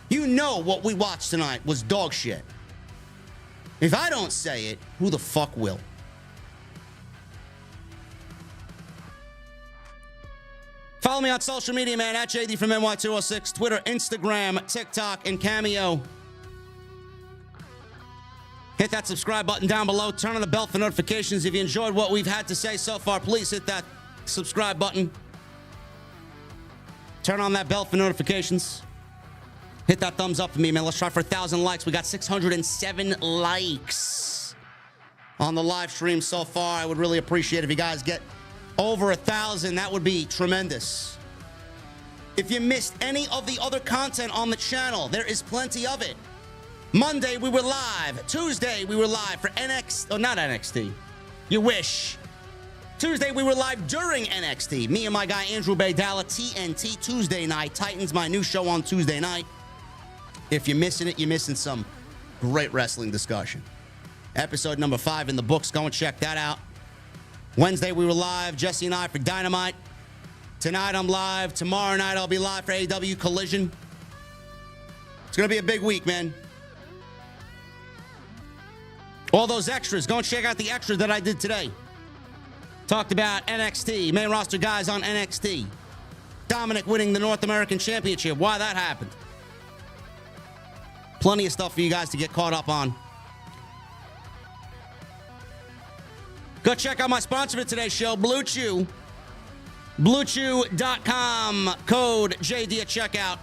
You know what we watched tonight was dog shit. If I don't say it, who the fuck will? Follow me on social media, man, at JDfromNY206, Twitter, Instagram, TikTok, and Cameo. Hit that subscribe button down below. Turn on the bell for notifications. If you enjoyed what we've had to say so far, please hit that subscribe button. Turn on that bell for notifications. Hit that thumbs up for me, man. Let's try for 1,000 likes. We got 607 likes on the live stream so far. I would really appreciate it if you guys get over 1,000. That would be tremendous. If you missed any of the other content on the channel, there is plenty of it. Monday, we were live. Tuesday, we were live for NXT. Oh, not NXT. You wish. Tuesday, we were live during NXT. Me and my guy, Andrew Baydala, TNT Tuesday night. Titans, my new show on Tuesday night. If you're missing it, you're missing some great wrestling discussion. Episode number 5 in the books. Go and check that out. Wednesday, we were live, Jesse and I, for Dynamite. Tonight, I'm live. Tomorrow night, I'll be live for AEW Collision. It's going to be a big week, man. All those extras. Go and check out the extra that I did today. Talked about NXT, main roster guys on NXT. Dominic winning the North American Championship. Why that happened. Plenty of stuff for you guys to get caught up on. Go check out my sponsor for today's show, Blue Chew. BlueChew.com. Code JD at checkout.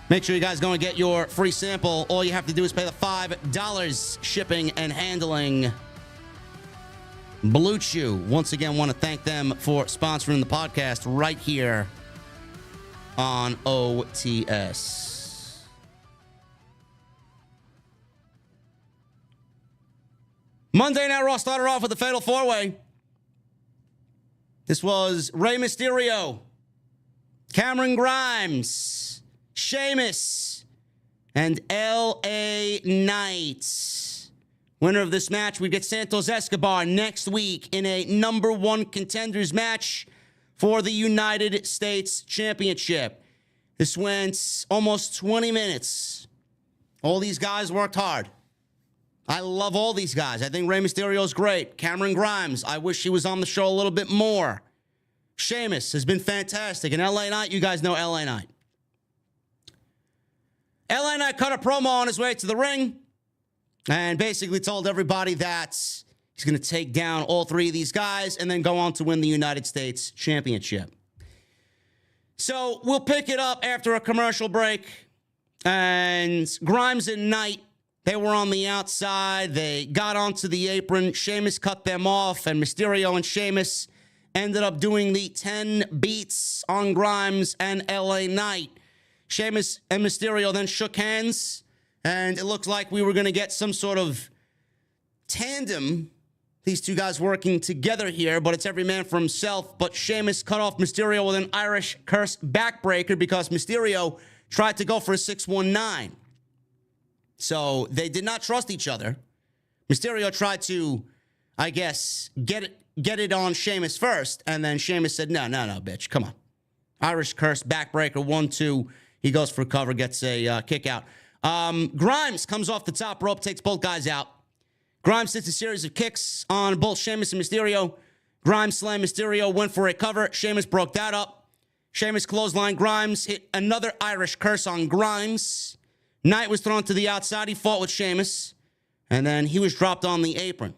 Make sure you guys go and get your free sample. All you have to do is pay the $5 shipping and handling. Blue Chew. Once again, want to thank them for sponsoring the podcast right here on OTS. Monday Night Raw started off with a fatal four-way. This was Rey Mysterio, Cameron Grimes, Sheamus, and L.A. Knight Winner of this match, we get Santos Escobar next week in a number one contenders match for the United States Championship. This went almost 20 minutes. All these guys worked hard. I love all these guys. I think Rey Mysterio's great. Cameron Grimes, I wish he was on the show a little bit more. Sheamus has been fantastic. And LA Knight, you guys know LA Knight. LA Knight cut a promo on his way to the ring and basically told everybody that he's going to take down all three of these guys and then go on to win the United States Championship. So we'll pick it up after a commercial break. And Grimes and Knight, they were on the outside. They got onto the apron. Sheamus cut them off, and Mysterio and Sheamus ended up doing the 10 beats on Grimes and LA Knight. Sheamus and Mysterio then shook hands, and it looked like we were going to get some sort of tandem, these two guys working together here, but it's every man for himself. But Sheamus cut off Mysterio with an Irish curse backbreaker because Mysterio tried to go for a 619. So they did not trust each other. Mysterio tried to, I guess, get it on Sheamus first, and then Sheamus said, no, bitch, come on. Irish curse, backbreaker, 1-2. He goes for cover, gets a kick out. Grimes comes off the top rope, takes both guys out. Grimes hits a series of kicks on both Sheamus and Mysterio. Grimes slammed Mysterio, went for a cover. Sheamus broke that up. Sheamus clothesline. Grimes hit another Irish curse on Grimes. Knight was thrown to the outside. He fought with Sheamus, and then he was dropped on the apron.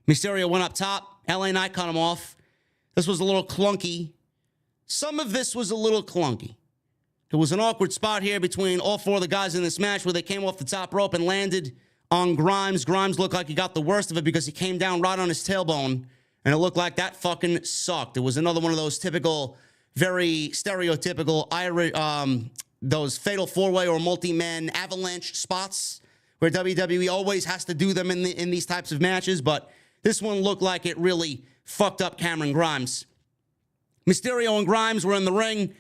Mysterio went up top. LA Knight cut him off. This was a little clunky. Some of this was a little clunky. There was an awkward spot here between all four of the guys in this match where they came off the top rope and landed on Grimes. Grimes looked like he got the worst of it because he came down right on his tailbone, and it looked like that fucking sucked. It was another one of those typical, very stereotypical those fatal four-way or multi-man avalanche spots where WWE always has to do them in these types of matches, but this one looked like it really fucked up Cameron Grimes. Mysterio and Grimes were in the ring,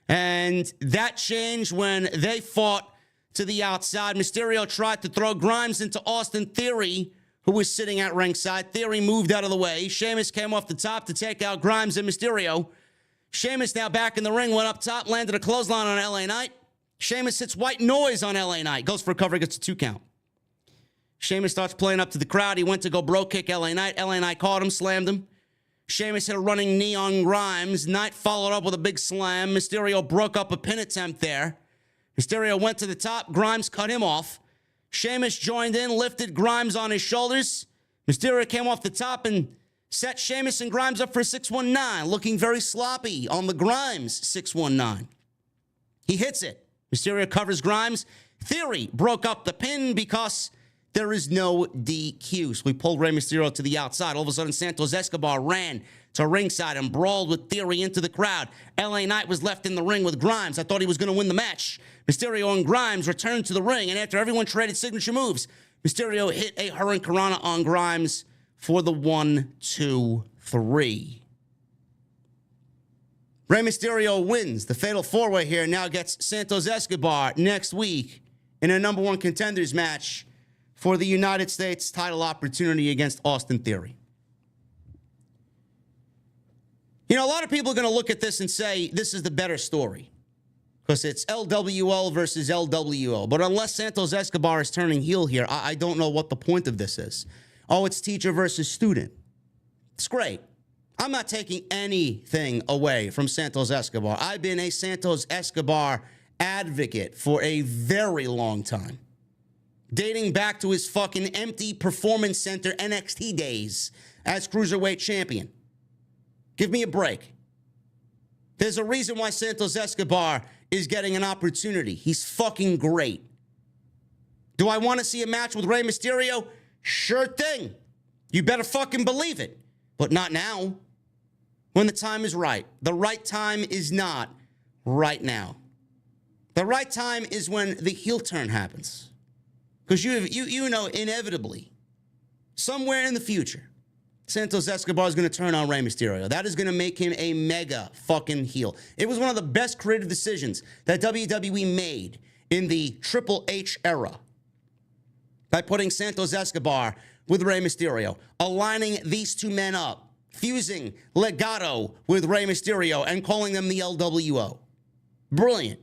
and that changed when they fought to the outside. Mysterio tried to throw Grimes into Austin Theory, who was sitting at ringside. Theory moved out of the way. Sheamus came off the top to take out Grimes and Mysterio. Sheamus now back in the ring, went up top, landed a clothesline on LA Knight. Sheamus hits white noise on LA Knight, goes for a cover, gets a 2 count. Sheamus starts playing up to the crowd. He went to go bro kick LA Knight. LA Knight caught him, slammed him. Sheamus hit a running knee on Grimes. Knight followed up with a big slam. Mysterio broke up a pin attempt there. Mysterio went to the top. Grimes cut him off. Sheamus joined in, lifted Grimes on his shoulders. Mysterio came off the top and set Sheamus and Grimes up for a 619, looking very sloppy on the Grimes 619. He hits it. Mysterio covers Grimes. Theory broke up the pin because there is no DQ. So we pulled Rey Mysterio to the outside. All of a sudden, Santos Escobar ran to ringside and brawled with Theory into the crowd. LA Knight was left in the ring with Grimes. I thought he was going to win the match. Mysterio and Grimes returned to the ring, and after everyone traded signature moves, Mysterio hit a Hurricanrana on Grimes for the 1, 2, 3. Rey Mysterio wins. The fatal four-way here now gets Santos Escobar next week in a number one contenders match for the United States title opportunity against Austin Theory. You know, a lot of people are going to look at this and say this is the better story because it's LWO versus LWO. But unless Santos Escobar is turning heel here, I don't know what the point of this is. Oh, it's teacher versus student. It's great. I'm not taking anything away from Santos Escobar. I've been a Santos Escobar advocate for a very long time, dating back to his fucking empty Performance Center NXT days as Cruiserweight Champion. Give me a break. There's a reason why Santos Escobar is getting an opportunity. He's fucking great. Do I want to see a match with Rey Mysterio? Sure thing. You better fucking believe it. But not now. When the time is right. The right time is not right now. The right time is when the heel turn happens. Because you know, inevitably, somewhere in the future, Santos Escobar is going to turn on Rey Mysterio. That is going to make him a mega fucking heel. It was one of the best creative decisions that WWE made in the Triple H era. by putting Santos Escobar with Rey Mysterio, aligning these two men up, fusing Legado with Rey Mysterio, and calling them the LWO. Brilliant.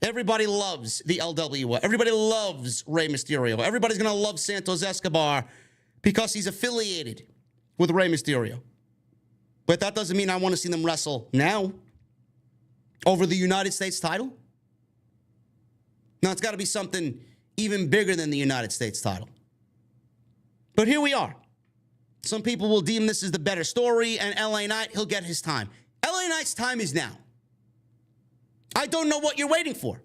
Everybody loves the LWO. Everybody loves Rey Mysterio. Everybody's going to love Santos Escobar because he's affiliated with Rey Mysterio. But that doesn't mean I want to see them wrestle now over the United States title. No, it's got to be something even bigger than the United States title. But here we are. Some people will deem this as the better story, and LA Knight, he'll get his time. LA Knight's time is now. I don't know what you're waiting for.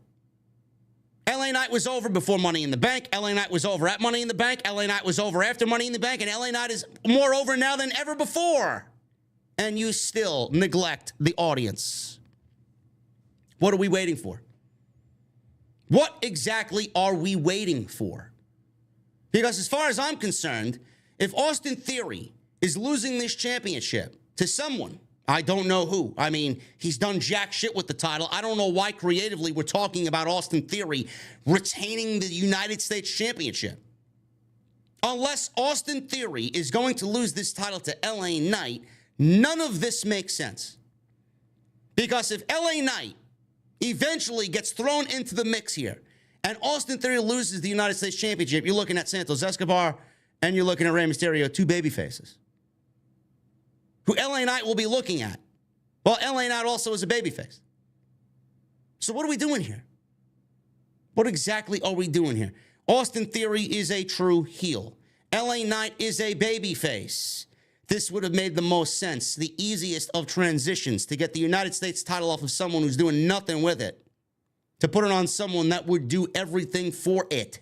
LA Knight was over before Money in the Bank. LA Knight was over at Money in the Bank. LA Knight was over after Money in the Bank. And LA Knight is more over now than ever before. And you still neglect the audience. What are we waiting for? What exactly are we waiting for? Because as far as I'm concerned, if Austin Theory is losing this championship to someone, I don't know who. I mean, he's done jack shit with the title. I don't know why creatively we're talking about Austin Theory retaining the United States Championship. Unless Austin Theory is going to lose this title to LA Knight, none of this makes sense. Because if LA Knight eventually gets thrown into the mix here, and Austin Theory loses the United States Championship, you're looking at Santos Escobar, and you're looking at Rey Mysterio, two baby faces, who LA Knight will be looking at. Well, LA Knight also is a babyface. So what are we doing here? What exactly are we doing here? Austin Theory is a true heel. LA Knight is a babyface. This would have made the most sense, the easiest of transitions, to get the United States title off of someone who's doing nothing with it, to put it on someone that would do everything for it.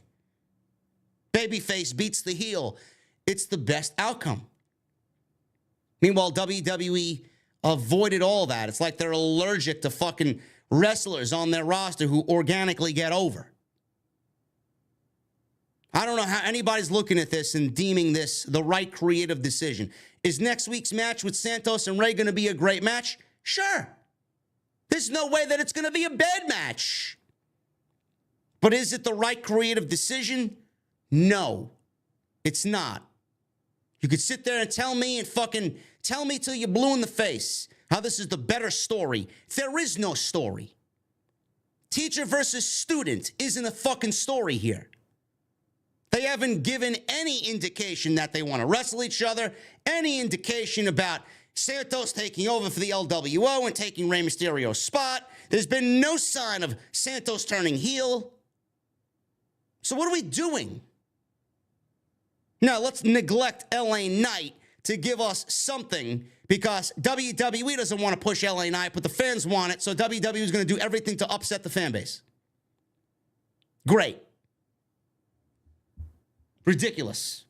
Babyface beats the heel. It's the best outcome. Meanwhile, WWE avoided all that. It's like they're allergic to fucking wrestlers on their roster who organically get over. I don't know how anybody's looking at this and deeming this the right creative decision. Is next week's match with Santos and Rey going to be a great match? Sure. There's no way that it's going to be a bad match. But is it the right creative decision? No, it's not. You could sit there and tell me till you're blue in the face how this is the better story. There is no story. Teacher versus student isn't a fucking story here. They haven't given any indication that they want to wrestle each other, any indication about Santos taking over for the LWO and taking Rey Mysterio's spot. There's been no sign of Santos turning heel. So what are we doing? Now, let's neglect LA Knight to give us something, because WWE doesn't want to push LA Knight, but the fans want it, so WWE is going to do everything to upset the fan base. Great. Ridiculous.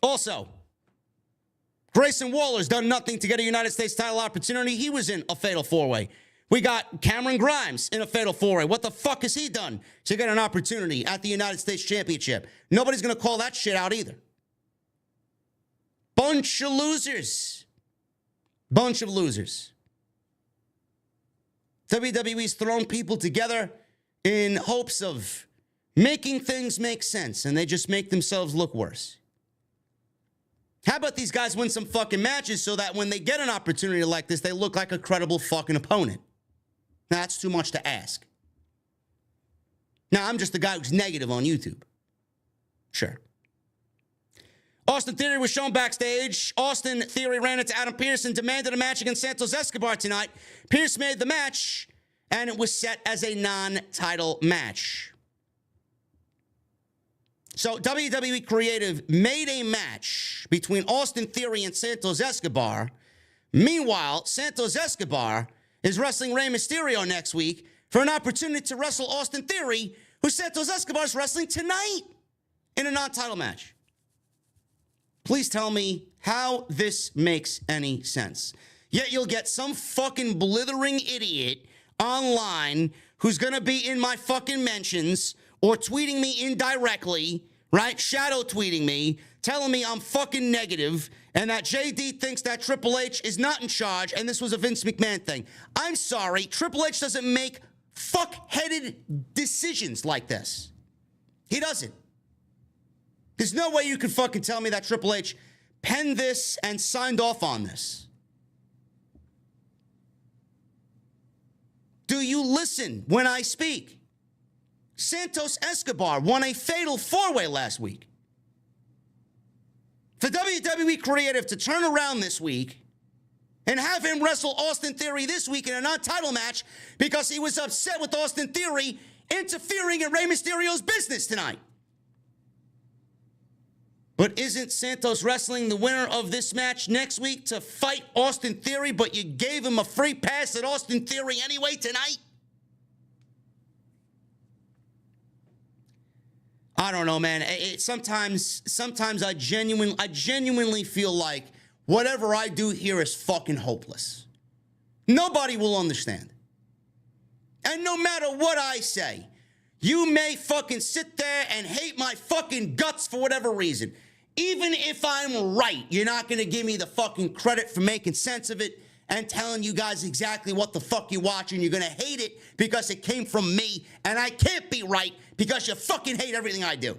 Also, Grayson Waller's done nothing to get a United States title opportunity. He was in a fatal four-way. We got Cameron Grimes in a fatal four-way. What the fuck has he done to get an opportunity at the United States Championship? Nobody's going to call that shit out either. Bunch of losers. Bunch of losers. WWE's thrown people together in hopes of making things make sense, and they just make themselves look worse. How about these guys win some fucking matches so that when they get an opportunity like this, they look like a credible fucking opponent? Now, that's too much to ask. Now, I'm just the guy who's negative on YouTube. Sure. Austin Theory was shown backstage. Austin Theory ran into Adam Pearce and demanded a match against Santos Escobar tonight. Pearce made the match, and it was set as a non-title match. So WWE Creative made a match between Austin Theory and Santos Escobar. Meanwhile, Santos Escobar is wrestling Rey Mysterio next week for an opportunity to wrestle Austin Theory, who Santos Escobar is wrestling tonight in a non-title match. Please tell me how this makes any sense. Yet you'll get some fucking blithering idiot online who's going to be in my fucking mentions or tweeting me indirectly, right? Shadow tweeting me, telling me I'm fucking negative and that JD thinks that Triple H is not in charge and this was a Vince McMahon thing. I'm sorry, Triple H doesn't make fuck-headed decisions like this. He doesn't. There's no way you could fucking tell me that Triple H penned this and signed off on this. Do you listen when I speak? Santos Escobar won a fatal four-way last week. For WWE Creative to turn around this week and have him wrestle Austin Theory this week in a non-title match because he was upset with Austin Theory interfering in Rey Mysterio's business tonight. But isn't Santos Wrestling the winner of this match next week to fight Austin Theory, but you gave him a free pass at Austin Theory anyway tonight? I don't know, man. Sometimes I genuinely feel like whatever I do here is fucking hopeless. Nobody will understand. And no matter what I say, you may fucking sit there and hate my fucking guts for whatever reason. Even if I'm right, you're not going to give me the fucking credit for making sense of it and telling you guys exactly what the fuck you're watching. You're going to hate it because it came from me, and I can't be right because you fucking hate everything I do.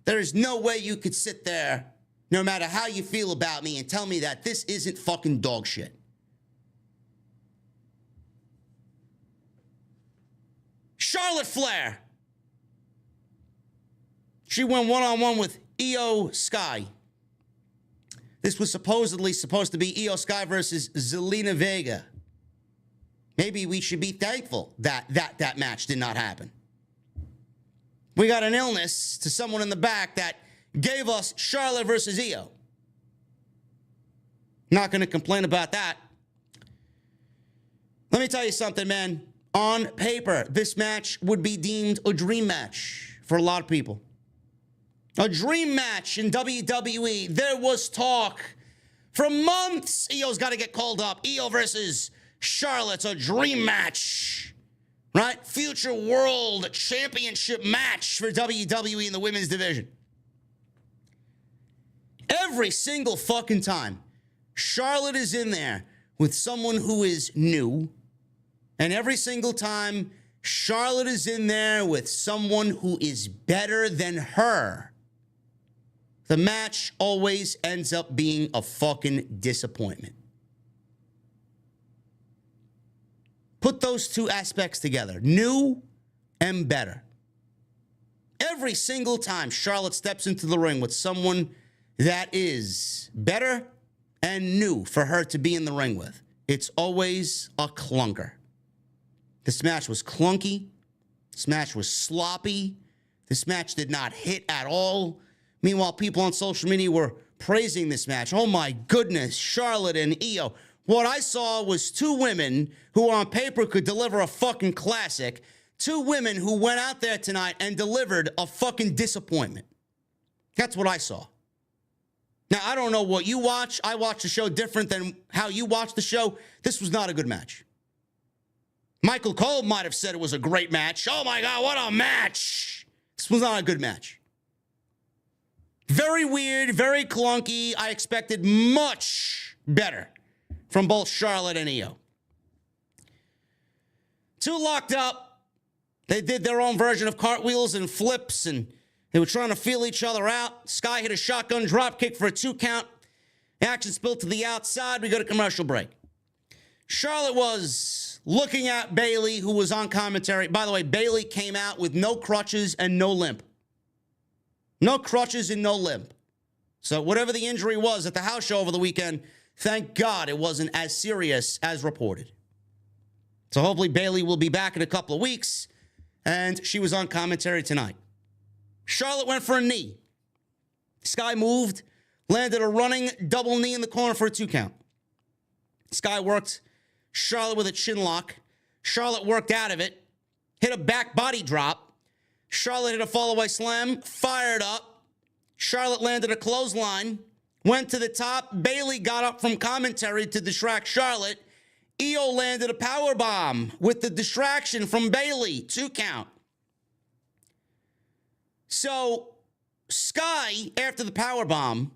There is no way you could sit there, no matter how you feel about me, and tell me that this isn't fucking dog shit. Charlotte Flair. She went one-on-one with Io Sky. This was supposed to be Io Sky versus Zelina Vega. Maybe we should be thankful that match did not happen. We got an illness to someone in the back that gave us Charlotte versus Io. Not going to complain about that. Let me tell you something, man. On paper, this match would be deemed a dream match for a lot of people. A dream match in WWE. There was talk for months. Io's got to get called up. Io versus Charlotte's a dream match, right? Future World Championship match for WWE in the women's division. Every single fucking time, Charlotte is in there with someone who is new. And every single time, Charlotte is in there with someone who is better than her. The match always ends up being a fucking disappointment. Put those two aspects together, new and better. Every single time Charlotte steps into the ring with someone that is better and new for her to be in the ring with, it's always a clunker. This match was clunky. This match was sloppy. This match did not hit at all. Meanwhile, people on social media were praising this match. Oh my goodness, Charlotte and Io. What I saw was two women who on paper could deliver a fucking classic. Two women who went out there tonight and delivered a fucking disappointment. That's what I saw. Now, I don't know what you watch. I watch the show different than how you watch the show. This was not a good match. Michael Cole might have said it was a great match. Oh my God, what a match. This was not a good match. Very weird, very clunky. I expected much better from both Charlotte and Io. Two locked up. They did their own version of cartwheels and flips, and they were trying to feel each other out. Sky hit a shotgun drop kick for a 2 count. Action spilled to the outside. We go to commercial break. Charlotte was looking at Bayley, who was on commentary. By the way, Bayley came out with no crutches and no limp. No crutches and no limp. So whatever the injury was at the house show over the weekend, thank God it wasn't as serious as reported. So hopefully Bayley will be back in a couple of weeks, and she was on commentary tonight. Charlotte went for a knee. Sky moved, landed a running double knee in the corner for a 2 count. Sky worked Charlotte with a chin lock. Charlotte worked out of it, hit a back body drop. Charlotte hit a fall-away slam, fired up. Charlotte landed a clothesline, went to the top. Bayley got up from commentary to distract Charlotte. Io landed a powerbomb with the distraction from Bayley, 2 count. So Sky, after the powerbomb,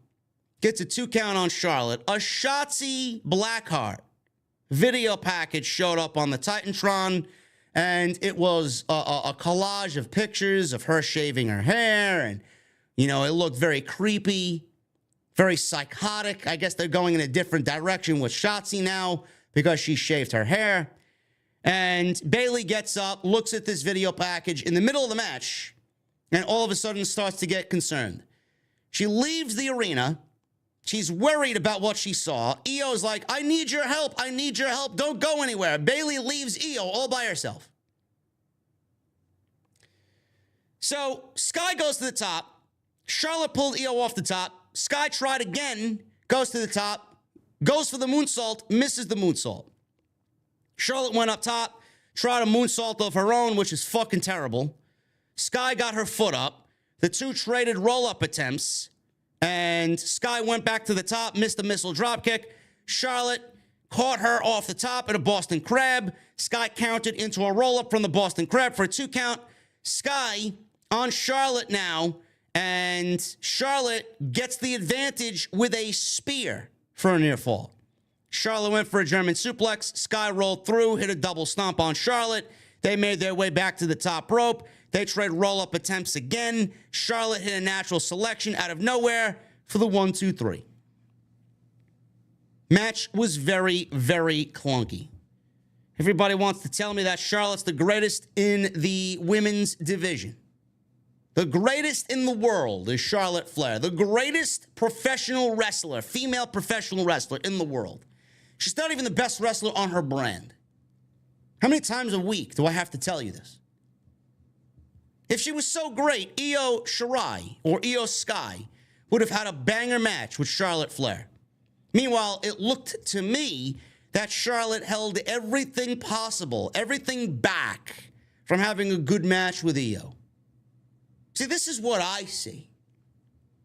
gets a 2 count on Charlotte. A Shotzi Blackheart video package showed up on the Titantron, and it was a collage of pictures of her shaving her hair, and, you know, it looked very creepy, very psychotic. I guess they're going in a different direction with Shotzi now because she shaved her hair. And Bayley gets up, looks at this video package in the middle of the match, and all of a sudden starts to get concerned. She leaves the arena. She's worried about what she saw. Io's like, I need your help. I need your help. Don't go anywhere. Bayley leaves Io all by herself. So Sky goes to the top. Charlotte pulled Io off the top. Sky tried again, goes to the top, goes for the moonsault, misses the moonsault. Charlotte went up top, tried a moonsault of her own, which is fucking terrible. Sky got her foot up. The two traded roll-up attempts, and Sky went back to the top, missed a missile dropkick. Charlotte caught her off the top at a Boston Crab. Sky counted into a roll-up from the Boston Crab for a 2 count. Sky on Charlotte now, and Charlotte gets the advantage with a spear for a near fall. Charlotte went for a German suplex. Sky rolled through, hit a double stomp on Charlotte. They made their way back to the top rope. They trade roll-up attempts again. Charlotte hit a natural selection out of nowhere for the 1-2-3. Match was very, very clunky. Everybody wants to tell me that Charlotte's the greatest in the women's division. The greatest in the world is Charlotte Flair. The greatest professional wrestler, female professional wrestler in the world. She's not even the best wrestler on her brand. How many times a week do I have to tell you this? If she was so great, Io Shirai or Io Sky would have had a banger match with Charlotte Flair. Meanwhile, it looked to me that Charlotte held everything possible, everything back from having a good match with Io. See, this is what I see.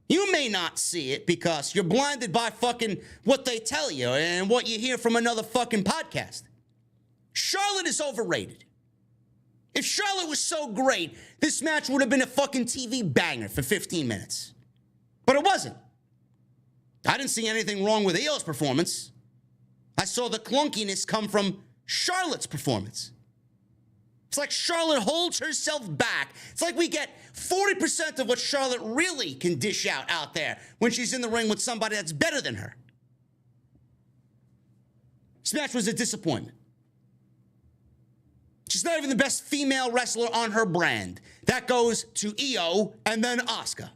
You may not see it because you're blinded by fucking what they tell you and what you hear from another fucking podcast. Charlotte is overrated. If Charlotte was so great, this match would have been a fucking TV banger for 15 minutes. But it wasn't. I didn't see anything wrong with Io's performance. I saw the clunkiness come from Charlotte's performance. It's like Charlotte holds herself back. It's like we get 40% of what Charlotte really can dish out there when she's in the ring with somebody that's better than her. This match was a disappointment. She's not even the best female wrestler on her brand. That goes to Io and then Asuka.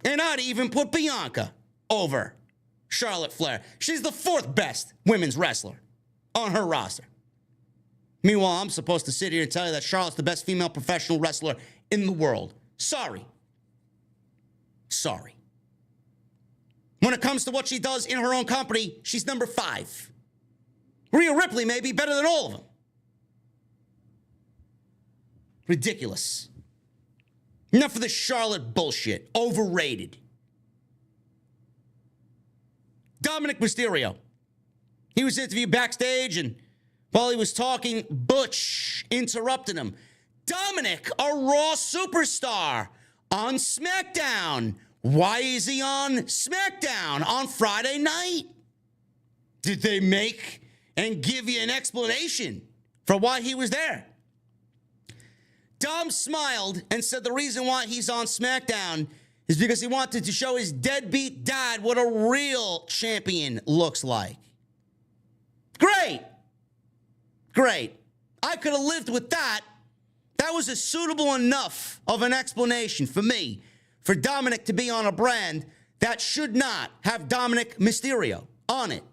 And I'd even put Bianca over Charlotte Flair. She's the 4th best women's wrestler on her roster. Meanwhile, I'm supposed to sit here and tell you that Charlotte's the best female professional wrestler in the world. Sorry. Sorry. When it comes to what she does in her own company, she's number 5. Rhea Ripley may be better than all of them. Ridiculous. Enough of this Charlotte bullshit. Overrated. Dominic Mysterio. He was interviewed backstage, and while he was talking, Butch interrupted him. Dominic, a Raw superstar on SmackDown. Why is he on SmackDown on Friday night? Did they make and give you an explanation for why he was there? Dom smiled and said the reason why he's on SmackDown is because he wanted to show his deadbeat dad what a real champion looks like. Great. Great. I could have lived with that. That was a suitable enough of an explanation for me, for Dominic to be on a brand that should not have Dominic Mysterio on it.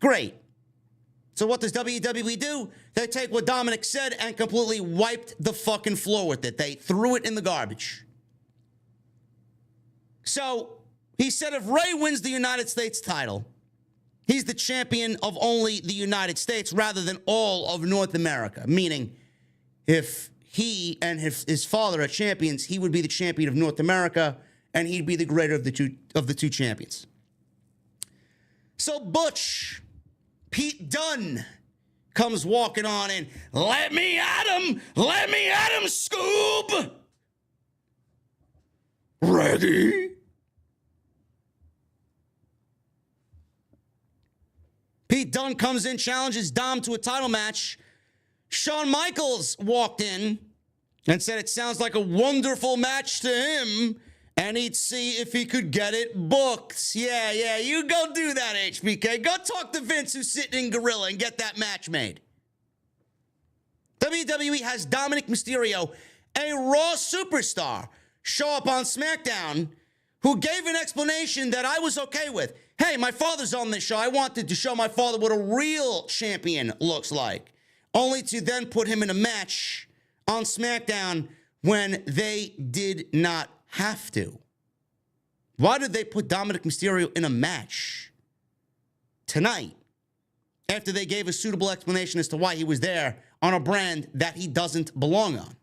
Great. So what does WWE do? They take what Dominic said and completely wiped the fucking floor with it. They threw it in the garbage. So he said if Ray wins the United States title, he's the champion of only the United States rather than all of North America. Meaning, if he and his father are champions, he would be the champion of North America, and he'd be the greater of the two champions. So Butch, Pete Dunne, comes walking on in. Let me at him! Let me at him, Scoob! Ready? Pete Dunne comes in, challenges Dom to a title match. Shawn Michaels walked in and said it sounds like a wonderful match to him, and he'd see if he could get it booked. Yeah, you go do that, HBK. Go talk to Vince, who's sitting in Gorilla, and get that match made. WWE has Dominic Mysterio, a Raw superstar, show up on SmackDown, who gave an explanation that I was okay with. Hey, my father's on this show. I wanted to show my father what a real champion looks like, only to then put him in a match on SmackDown when they did not have to. Why did they put Dominic Mysterio in a match tonight after they gave a suitable explanation as to why he was there on a brand that he doesn't belong on?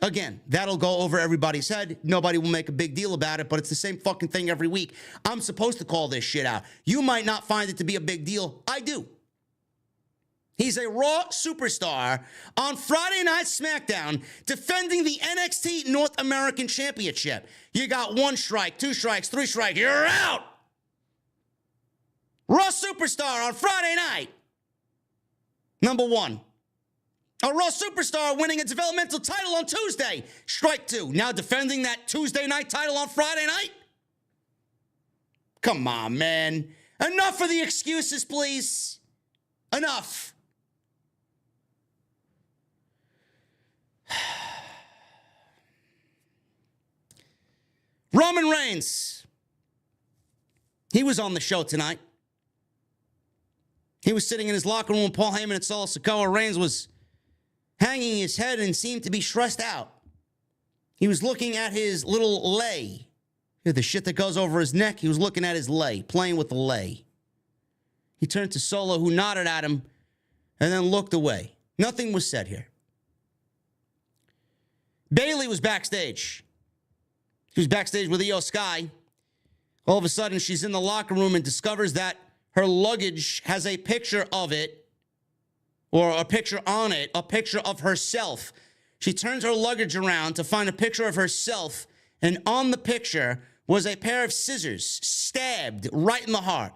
Again, that'll go over everybody's head. Nobody will make a big deal about it, but it's the same fucking thing every week. I'm supposed to call this shit out. You might not find it to be a big deal. I do. He's a Raw superstar on Friday Night SmackDown defending the NXT North American Championship. You got 1 strike, 2 strikes, 3 strikes. You're out. Raw superstar on Friday night. Number 1. A Raw superstar winning a developmental title on Tuesday. Strike 2. Now defending that Tuesday night title on Friday night? Come on, man. Enough of the excuses, please. Enough. Roman Reigns. He was on the show tonight. He was sitting in his locker room with Paul Heyman and Solo Sikoa. Reigns was hanging his head and seemed to be stressed out. He was looking at his little lei. The shit that goes over his neck, he was looking at his lei, playing with the lei. He turned to Solo, who nodded at him, and then looked away. Nothing was said here. Bayley was backstage. She was backstage with Io Sky. All of a sudden, she's in the locker room and discovers that her luggage has a picture of it, or a picture on it, a picture of herself. She turns her luggage around to find a picture of herself, and on the picture was a pair of scissors stabbed right in the heart.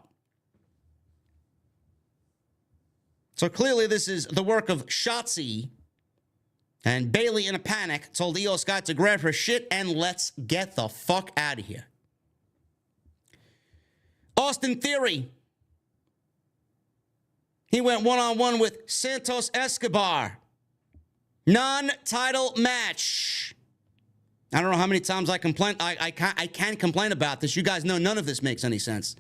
So clearly this is the work of Shotzi, and Bayley, in a panic, told Io Sky to grab her shit and let's get the fuck out of here. Austin Theory. He went one-on-one with Santos Escobar. Non-title match. I don't know how many times I can complain about this. You guys know none of this makes any sense.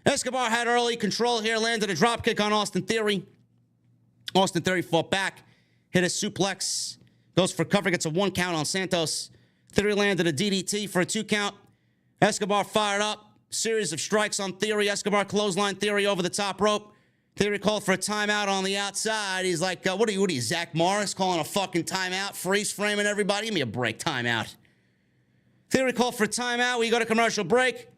Escobar had early control here, landed a dropkick on Austin Theory. Austin Theory fought back, hit a suplex, goes for cover, gets a 1 count on Santos. Theory landed a DDT for a 2 count. Escobar fired up, series of strikes on Theory. Escobar clothesline Theory over the top rope. Theory called for a timeout on the outside. He's like, what are you, Zach Morris, calling a fucking timeout, freeze framing everybody? Give me a break, timeout. Theory called for a timeout. We go to commercial break.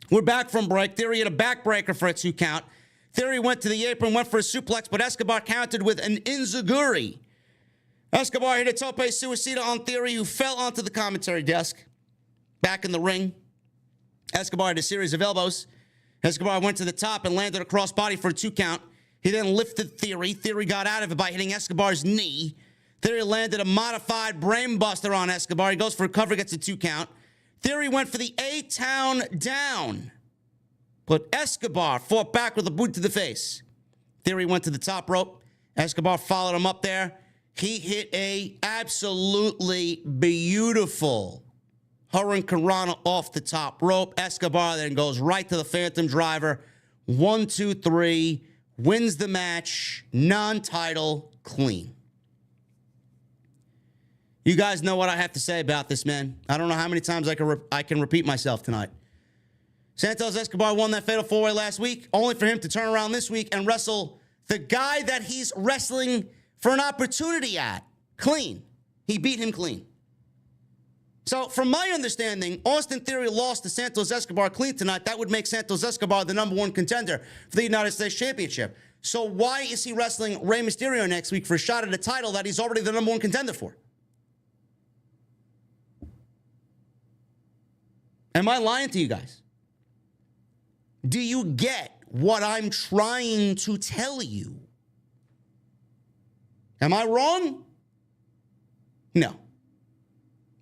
We're back from break. Theory hit a backbreaker for a 2 count. Theory went to the apron, went for a suplex, but Escobar countered with an enziguri. Escobar hit a tope suicida on Theory, who fell onto the commentary desk. Back in the ring, Escobar had a series of elbows. Escobar went to the top and landed a crossbody for a 2 count. He then lifted Theory. Theory got out of it by hitting Escobar's knee. Theory landed a modified brainbuster on Escobar. He goes for a cover, gets a 2 count. Theory went for the A-Town down. But Escobar fought back with a boot to the face. Theory went to the top rope. Escobar followed him up there. He hit a absolutely beautiful Hurricanrana off the top rope. Escobar then goes right to the Phantom Driver. 1, 2, 3. Wins the match. Non-title. Clean. You guys know what I have to say about this, man. I don't know how many times I can repeat myself tonight. Santos Escobar won that Fatal 4-Way last week, only for him to turn around this week and wrestle the guy that he's wrestling for an opportunity at. Clean. He beat him clean. So, from my understanding, Austin Theory lost to Santos Escobar clean tonight. That would make Santos Escobar the #1 contender for the United States Championship. So why is he wrestling Rey Mysterio next week for a shot at a title that he's already the #1 contender for? Am I lying to you guys? Do you get what I'm trying to tell you? Am I wrong? No.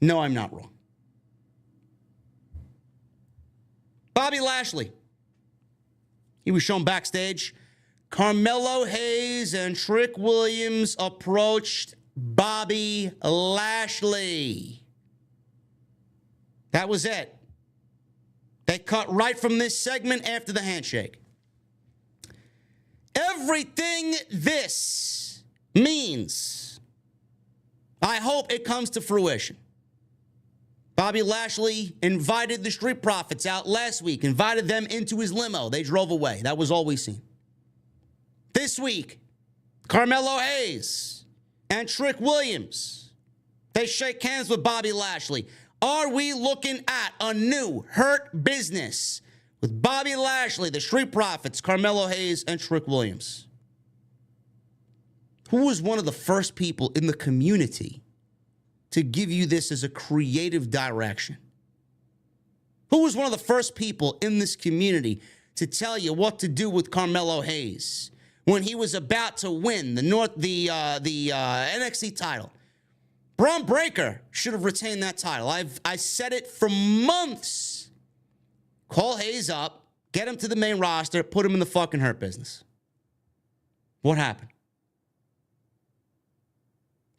No, I'm not wrong. Bobby Lashley. He was shown backstage. Carmelo Hayes and Trick Williams approached Bobby Lashley. That was it. They cut right from this segment after the handshake. Everything this means, I hope it comes to fruition. Bobby Lashley invited the Street Profits out last week, invited them into his limo. They drove away. That was all we seen. This week, Carmelo Hayes and Trick Williams, they shake hands with Bobby Lashley. Are we looking at a new Hurt Business with Bobby Lashley, the Street Profits, Carmelo Hayes, and Trick Williams? Who was one of the first people in the community to give you this as a creative direction? Who was one of the first people in this community to tell you what to do with Carmelo Hayes when he was about to win the NXT title? Braun Breaker should have retained that title. I said it for months. Call Hayes up, get him to the main roster, put him in the fucking Hurt Business. What happened?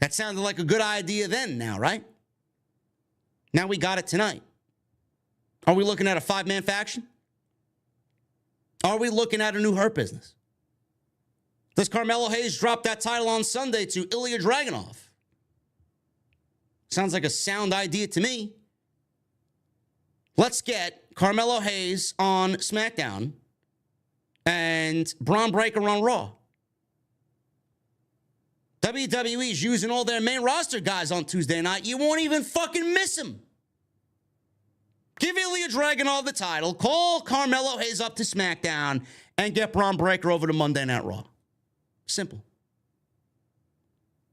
That sounded like a good idea then, now, right? Now we got it tonight. Are we looking at a 5-man faction? Are we looking at a new Hurt Business? Does Carmelo Hayes drop that title on Sunday to Ilya Dragunov? Sounds like a sound idea to me. Let's get Carmelo Hayes on SmackDown and Braun Breaker on Raw. WWE is using all their main roster guys on Tuesday night. You won't even fucking miss them. Give Ilya Dragunov the title, call Carmelo Hayes up to SmackDown, and get Braun Breaker over to Monday Night Raw. Simple.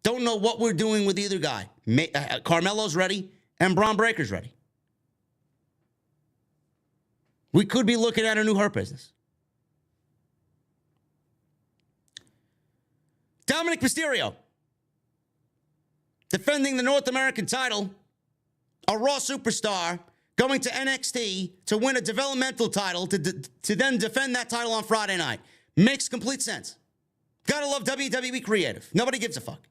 Don't know what we're doing with either guy. Carmelo's ready, and Braun Breaker's ready. We could be looking at a new Hurt Business. Dominic Mysterio, defending the North American title, a Raw superstar, going to NXT to win a developmental title to then defend that title on Friday night. Makes complete sense. Gotta love WWE creative. Nobody gives a fuck.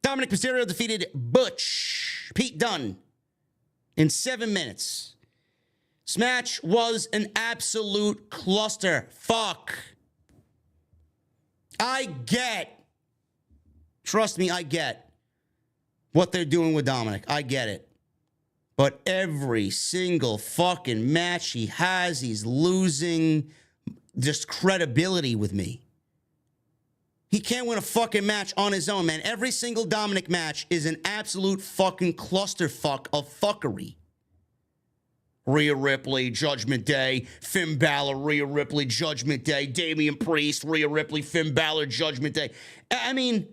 Dominic Mysterio defeated Pete Dunne in 7 minutes. This match was an absolute cluster fuck. Trust me, I get what they're doing with Dominic. I get it. But every single fucking match he has, he's losing just credibility with me. He can't win a fucking match on his own, man. Every single Dominic match is an absolute fucking clusterfuck of fuckery. Rhea Ripley, Judgment Day. Finn Balor, Rhea Ripley, Judgment Day. Damian Priest, Rhea Ripley, Finn Balor, Judgment Day. I mean,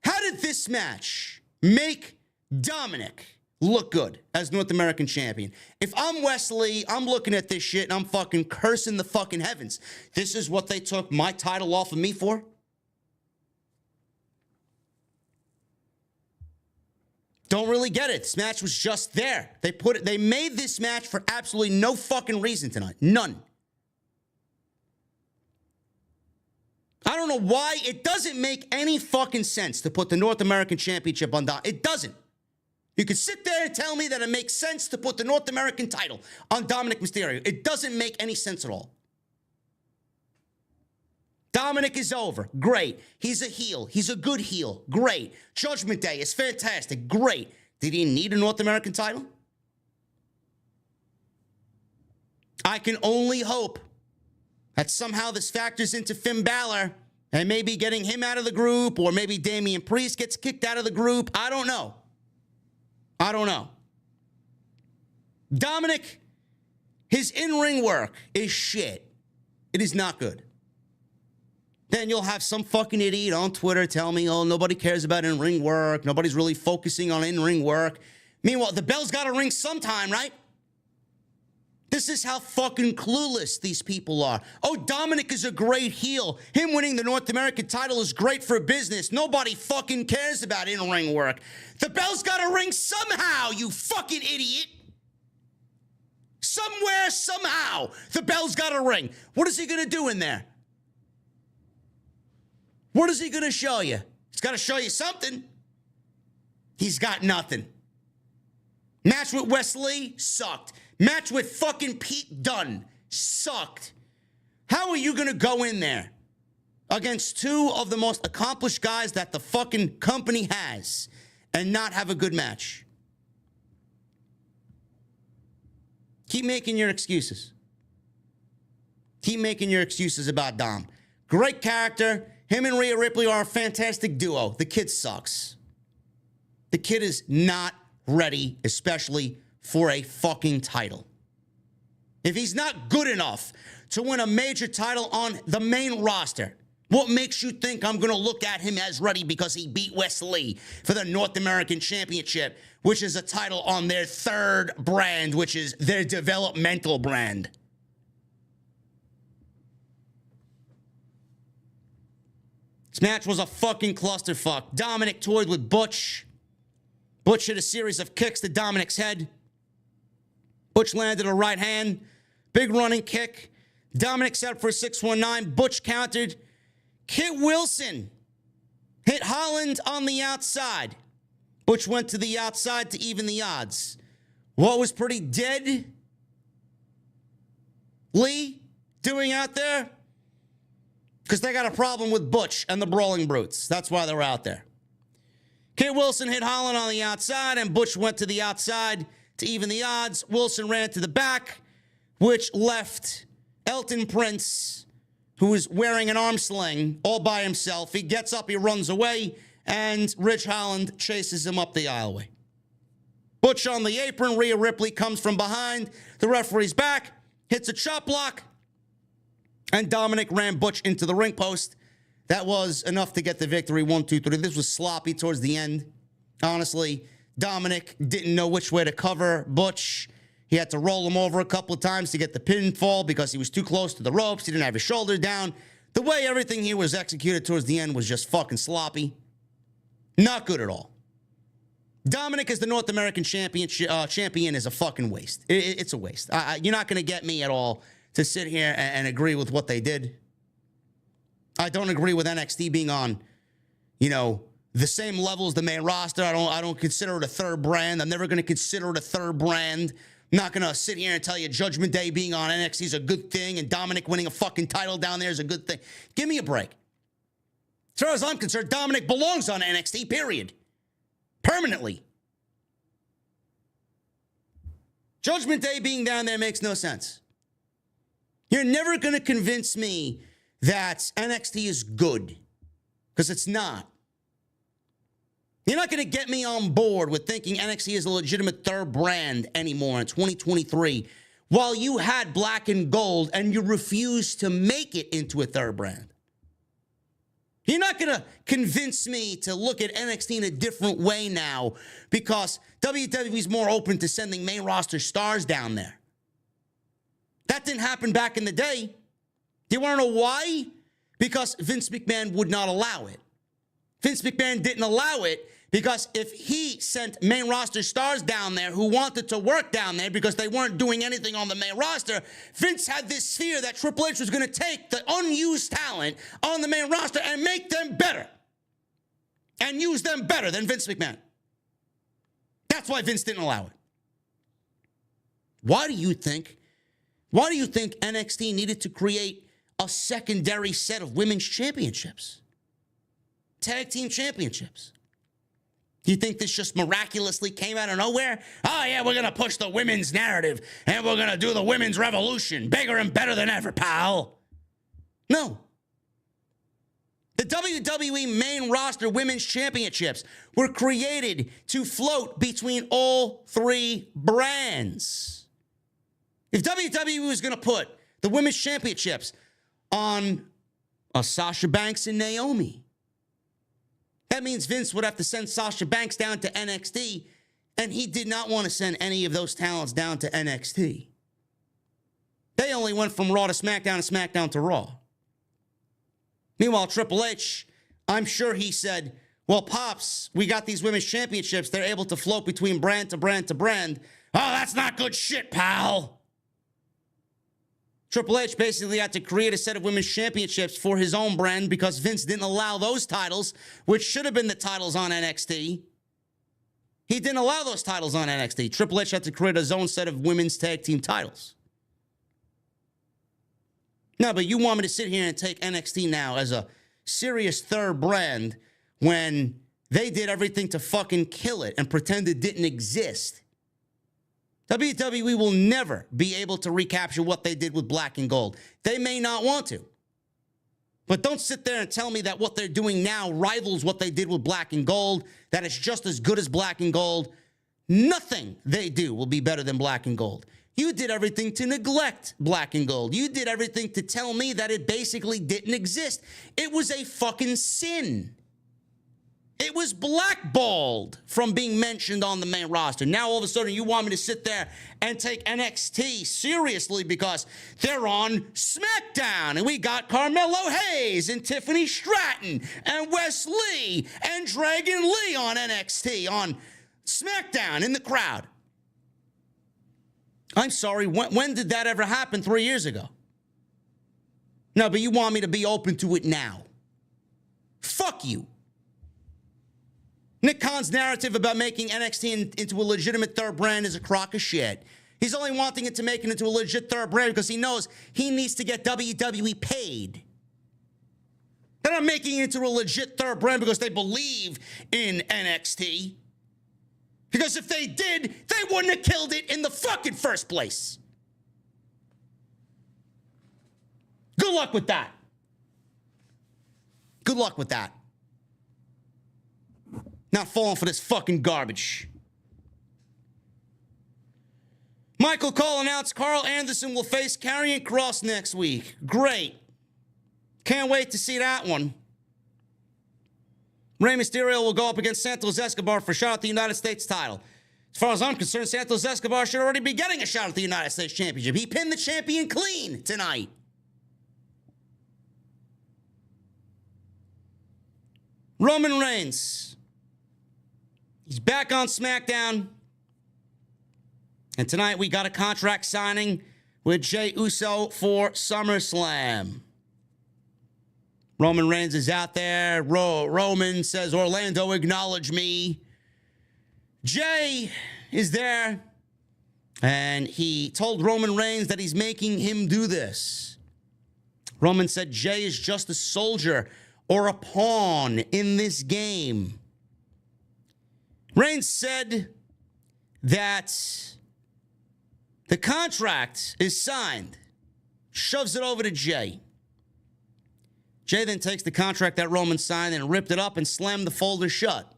how did this match make Dominic look good as North American champion? If I'm Wesley, I'm looking at this shit and I'm fucking cursing the fucking heavens. This is what they took my title off of me for? Don't really get it. This match was just there. They made this match for absolutely no fucking reason tonight. None. I don't know why. It doesn't make any fucking sense to put the North American Championship on Dominic. It doesn't. You can sit there and tell me that it makes sense to put the North American title on Dominic Mysterio. It doesn't make any sense at all. Dominic is over. Great. He's a heel. He's a good heel. Great. Judgment Day is fantastic. Great. Did he need a North American title? I can only hope that somehow this factors into Finn Balor and maybe getting him out of the group, or maybe Damian Priest gets kicked out of the group. I don't know. Dominic, his in-ring work is shit. It is not good. Then you'll have some fucking idiot on Twitter tell me, oh, nobody cares about in-ring work. Nobody's really focusing on in-ring work. Meanwhile, the bell's got to ring sometime, right? This is how fucking clueless these people are. Oh, Dominic is a great heel. Him winning the North American title is great for business. Nobody fucking cares about in-ring work. The bell's got to ring somehow, you fucking idiot. Somewhere, somehow, the bell's got to ring. What is he going to do in there? What is he going to show you? He's got to show you something. He's got nothing. Match with Wesley sucked. Match with fucking Pete Dunne sucked. How are you going to go in there against two of the most accomplished guys that the fucking company has and not have a good match? Keep making your excuses. Keep making your excuses about Dom. Great character. Him and Rhea Ripley are a fantastic duo. The kid sucks. The kid is not ready, especially for a fucking title. If he's not good enough to win a major title on the main roster, what makes you think I'm going to look at him as ready because he beat Wesley for the North American Championship, which is a title on their third brand, which is their developmental brand? This match was a fucking clusterfuck. Dominic toyed with Butch. Butch hit a series of kicks to Dominic's head. Butch landed a right hand. Big running kick. Dominic set up for a 619. Butch countered. Kit Wilson hit Holland on the outside. Butch went to the outside to even the odds. What was pretty dead Lee doing out there? Because they got a problem with Butch and the Brawling Brutes. That's why they're out there. Kit Wilson hit Holland on the outside, and Butch went to the outside to even the odds. Wilson ran to the back, which left Elton Prince, who was wearing an arm sling, all by himself. He gets up, he runs away, and Ridge Holland chases him up the aisleway. Butch on the apron. Rhea Ripley comes from behind the referee's back, hits a chop block, and Dominic ran Butch into the ring post. That was enough to get the victory. 1, 2, 3. This was sloppy towards the end. Honestly, Dominic didn't know which way to cover Butch. He had to roll him over a couple of times to get the pinfall because he was too close to the ropes. He didn't have his shoulder down. The way everything here was executed towards the end was just fucking sloppy. Not good at all. Dominic as the North American champion is a fucking waste. It's a waste. You're not going to get me at all to sit here and agree with what they did. I don't agree with NXT being on, the same level as the main roster. I don't consider it a third brand. I'm never going to consider it a third brand. I'm not going to sit here and tell you Judgment Day being on NXT is a good thing and Dominic winning a fucking title down there is a good thing. Give me a break. As far as I'm concerned, Dominic belongs on NXT, period. Permanently. Judgment Day being down there makes no sense. You're never going to convince me that NXT is good, because it's not. You're not going to get me on board with thinking NXT is a legitimate third brand anymore in 2023, while you had Black and Gold and you refused to make it into a third brand. You're not going to convince me to look at NXT in a different way now because WWE's more open to sending main roster stars down there. That didn't happen back in the day. Do you want to know why? Because Vince McMahon would not allow it. Vince McMahon didn't allow it because if he sent main roster stars down there who wanted to work down there because they weren't doing anything on the main roster, Vince had this fear that Triple H was going to take the unused talent on the main roster and make them better. And use them better than Vince McMahon. That's why Vince didn't allow it. Why do you think NXT needed to create a secondary set of women's championships? Tag team championships. Do you think this just miraculously came out of nowhere? Oh, yeah, we're going to push the women's narrative, and we're going to do the women's revolution. Bigger and better than ever, pal. No. The WWE main roster women's championships were created to float between all three brands. If WWE was going to put the women's championships on a Sasha Banks and Naomi, that means Vince would have to send Sasha Banks down to NXT, and he did not want to send any of those talents down to NXT. They only went from Raw to SmackDown and SmackDown to Raw. Meanwhile, Triple H, I'm sure he said, well, Pops, we got these women's championships. They're able to float between brand to brand to brand. Oh, that's not good shit, pal. Triple H basically had to create a set of women's championships for his own brand because Vince didn't allow those titles, which should have been the titles on NXT. He didn't allow those titles on NXT. Triple H had to create his own set of women's tag team titles. No, but you want me to sit here and take NXT now as a serious third brand when they did everything to fucking kill it and pretend it didn't exist. WWE will never be able to recapture what they did with Black and Gold. They may not want to. But don't sit there and tell me that what they're doing now rivals what they did with Black and Gold, that it's just as good as Black and Gold. Nothing they do will be better than Black and Gold. You did everything to neglect Black and Gold. You did everything to tell me that it basically didn't exist. It was a fucking sin. It was blackballed from being mentioned on the main roster. Now, all of a sudden, you want me to sit there and take NXT seriously because they're on SmackDown. And we got Carmelo Hayes and Tiffany Stratton and Wes Lee and Dragon Lee on NXT, on SmackDown in the crowd. I'm sorry, when did that ever happen 3 years ago? No, but you want me to be open to it now. Fuck you. Nick Khan's narrative about making NXT into a legitimate third brand is a crock of shit. He's only wanting it to make it into a legit third brand because he knows he needs to get WWE paid. They're not making it into a legit third brand because they believe in NXT. Because if they did, they wouldn't have killed it in the fucking first place. Good luck with that. Good luck with that. Not falling for this fucking garbage. Michael Cole announced Carl Anderson will face Karrion Kross next week. Great. Can't wait to see that one. Rey Mysterio will go up against Santos Escobar for a shot at the United States title. As far as I'm concerned, Santos Escobar should already be getting a shot at the United States Championship. He pinned the champion clean tonight. Roman Reigns. He's back on SmackDown. And tonight we got a contract signing with Jey Uso for SummerSlam. Roman Reigns is out there. Roman says, Orlando, acknowledge me. Jey is there. And he told Roman Reigns that he's making him do this. Roman said Jey is just a soldier or a pawn in this game. Reigns said that the contract is signed. Shoves it over to Jey. Jey then takes the contract that Roman signed and ripped it up and slammed the folder shut.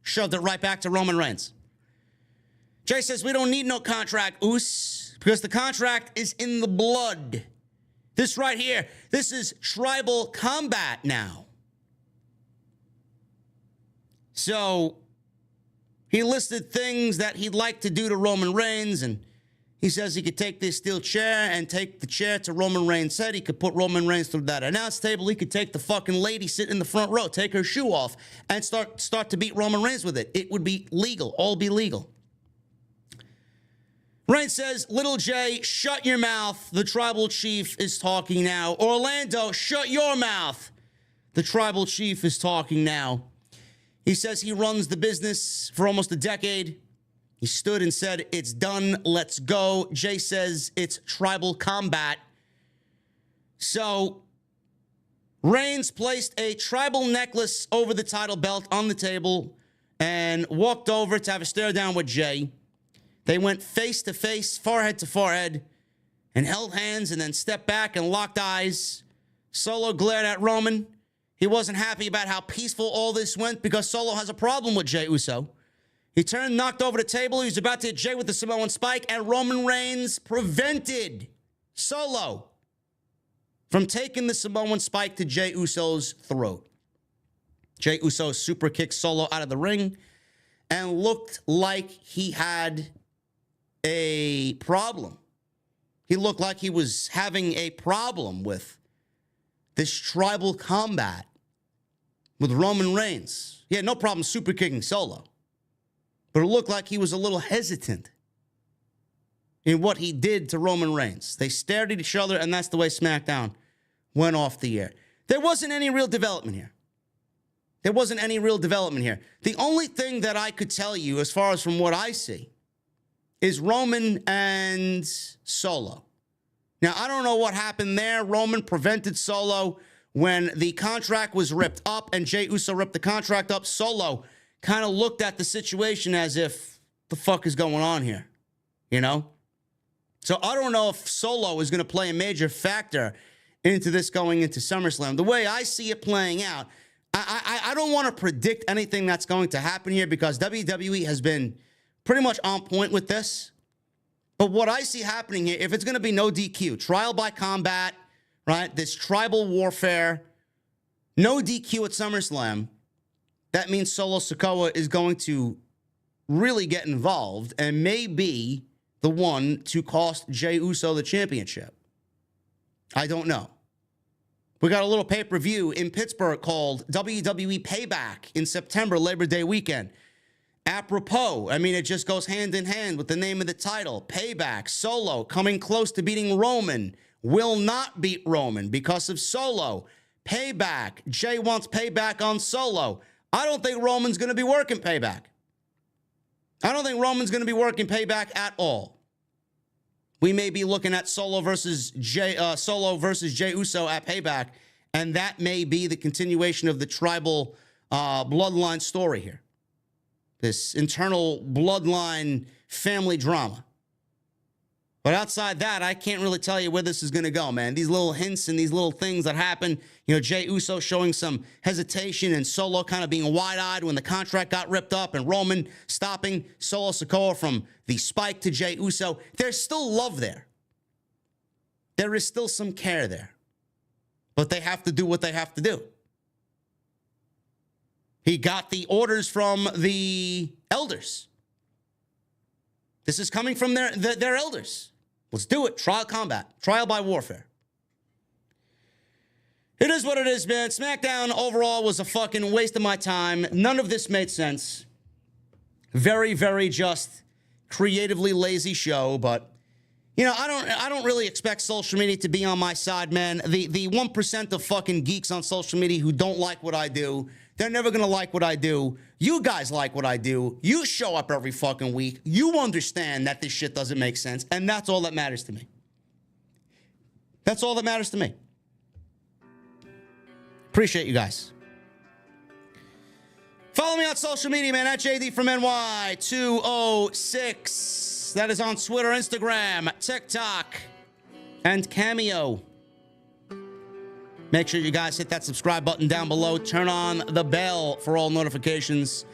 Shoved it right back to Roman Reigns. Jey says, we don't need no contract, Oos, because the contract is in the blood. This right here, this is tribal combat now. So he listed things that he'd like to do to Roman Reigns, and he says he could take this steel chair and take the chair to Roman Reigns' head. He could put Roman Reigns through that announce table. He could take the fucking lady sitting in the front row, take her shoe off, and start to beat Roman Reigns with it. It would be legal, all be legal. Reigns says, Little Jey, shut your mouth. The tribal chief is talking now. Orlando, shut your mouth. The tribal chief is talking now. He says he runs the business for almost a decade. He stood and said, it's done, let's go. Jey says it's tribal combat. So Reigns placed a tribal necklace over the title belt on the table and walked over to have a stare down with Jey. They went face to face, forehead to forehead, and held hands and then stepped back and locked eyes. Solo glared at Roman. He wasn't happy about how peaceful all this went because Solo has a problem with Jey Uso. He turned, knocked over the table. He was about to hit Jey with the Samoan spike, and Roman Reigns prevented Solo from taking the Samoan spike to Jey Uso's throat. Jey Uso super kicked Solo out of the ring and looked like he had a problem. He looked like he was having a problem with this tribal combat with Roman Reigns. He had no problem super kicking Solo. But it looked like he was a little hesitant in what he did to Roman Reigns. They stared at each other, and that's the way SmackDown went off the air. There wasn't any real development here. The only thing that I could tell you, as far as from what I see, is Roman and Solo. Now, I don't know what happened there. Roman prevented Solo when the contract was ripped up and Jey Uso ripped the contract up. Solo kind of looked at the situation as if, the fuck is going on here? You know? So I don't know if Solo is going to play a major factor into this going into SummerSlam. The way I see it playing out, I don't want to predict anything that's going to happen here because WWE has been pretty much on point with this. But what I see happening here, if it's going to be no DQ, trial by combat, right, this tribal warfare, no DQ at SummerSlam, that means Solo Sikoa is going to really get involved and may be the one to cost Jey Uso the championship. I don't know. We got a little pay-per-view in Pittsburgh called WWE Payback in September, Labor Day weekend. Apropos, I mean, it just goes hand in hand with the name of the title. Payback, Solo coming close to beating Roman. Will not beat Roman because of Solo. Payback, Jey wants payback on Solo. I don't think Roman's going to be working payback. I don't think Roman's going to be working payback at all. We may be looking at Solo versus Jey Uso at Payback, and that may be the continuation of the tribal bloodline story here. This internal bloodline family drama. But outside that, I can't really tell you where this is going to go, man. These little hints and these little things that happen, you know, Jey Uso showing some hesitation and Solo kind of being wide-eyed when the contract got ripped up and Roman stopping Solo Sikoa from the spike to Jey Uso. There's still love there. There is still some care there. But they have to do what they have to do. He got the orders from the elders. This is coming from their elders. Let's do it. Trial combat. Trial by warfare. It is what it is, man. SmackDown overall was a fucking waste of my time. None of this made sense. Very, very just creatively lazy show, but you know, I don't really expect social media to be on my side, man. The 1% of fucking geeks on social media who don't like what I do, they're never going to like what I do. You guys like what I do. You show up every fucking week. You understand that this shit doesn't make sense, and that's all that matters to me. That's all that matters to me. Appreciate you guys. Follow me on social media, man, at JDfromNY 206. That is on Twitter, Instagram, TikTok, and Cameo. Make sure you guys hit that subscribe button down below. Turn on the bell for all notifications.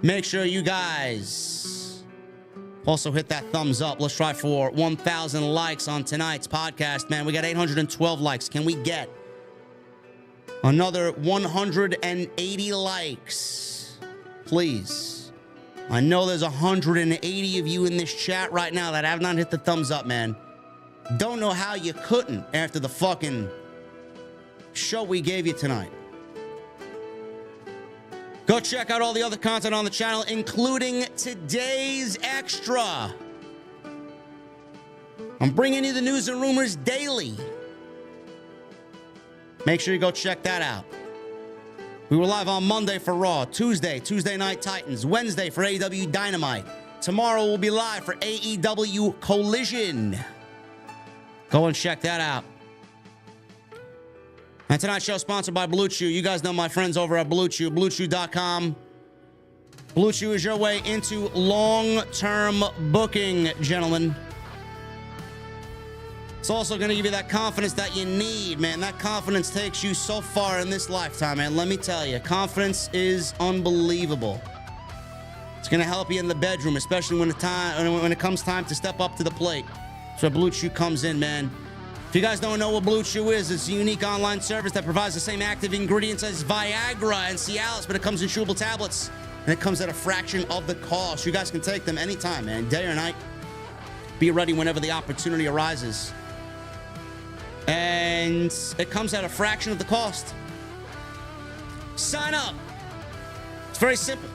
Make sure you guys also hit that thumbs up. Let's try for 1,000 likes on tonight's podcast, man. We got 812 likes. Can we get another 180 likes? Please. I know there's 180 of you in this chat right now that have not hit the thumbs up, man. Don't know how you couldn't after the fucking show we gave you tonight. Go check out all the other content on the channel, including today's extra. I'm bringing you the news and rumors daily. Make sure you go check that out. We were live on Monday for Raw, Tuesday Night Titans, Wednesday for AEW Dynamite. Tomorrow we'll be live for AEW Collision. Go and check that out. And tonight's show sponsored by Blue Chew. You guys know my friends over at Blue Chew, BlueChew.com. Blue Chew is your way into long-term booking, gentlemen. It's also going to give you that confidence that you need, man. That confidence takes you so far in this lifetime, man. Let me tell you, confidence is unbelievable. It's going to help you in the bedroom, especially when it comes time to step up to the plate. That's where Blue Chew comes in, man. If you guys don't know what Blue Chew is, it's a unique online service that provides the same active ingredients as Viagra and Cialis, but it comes in chewable tablets, and it comes at a fraction of the cost. You guys can take them anytime, man, day or night. Be ready whenever the opportunity arises. And it comes at a fraction of the cost. Sign up. It's very simple.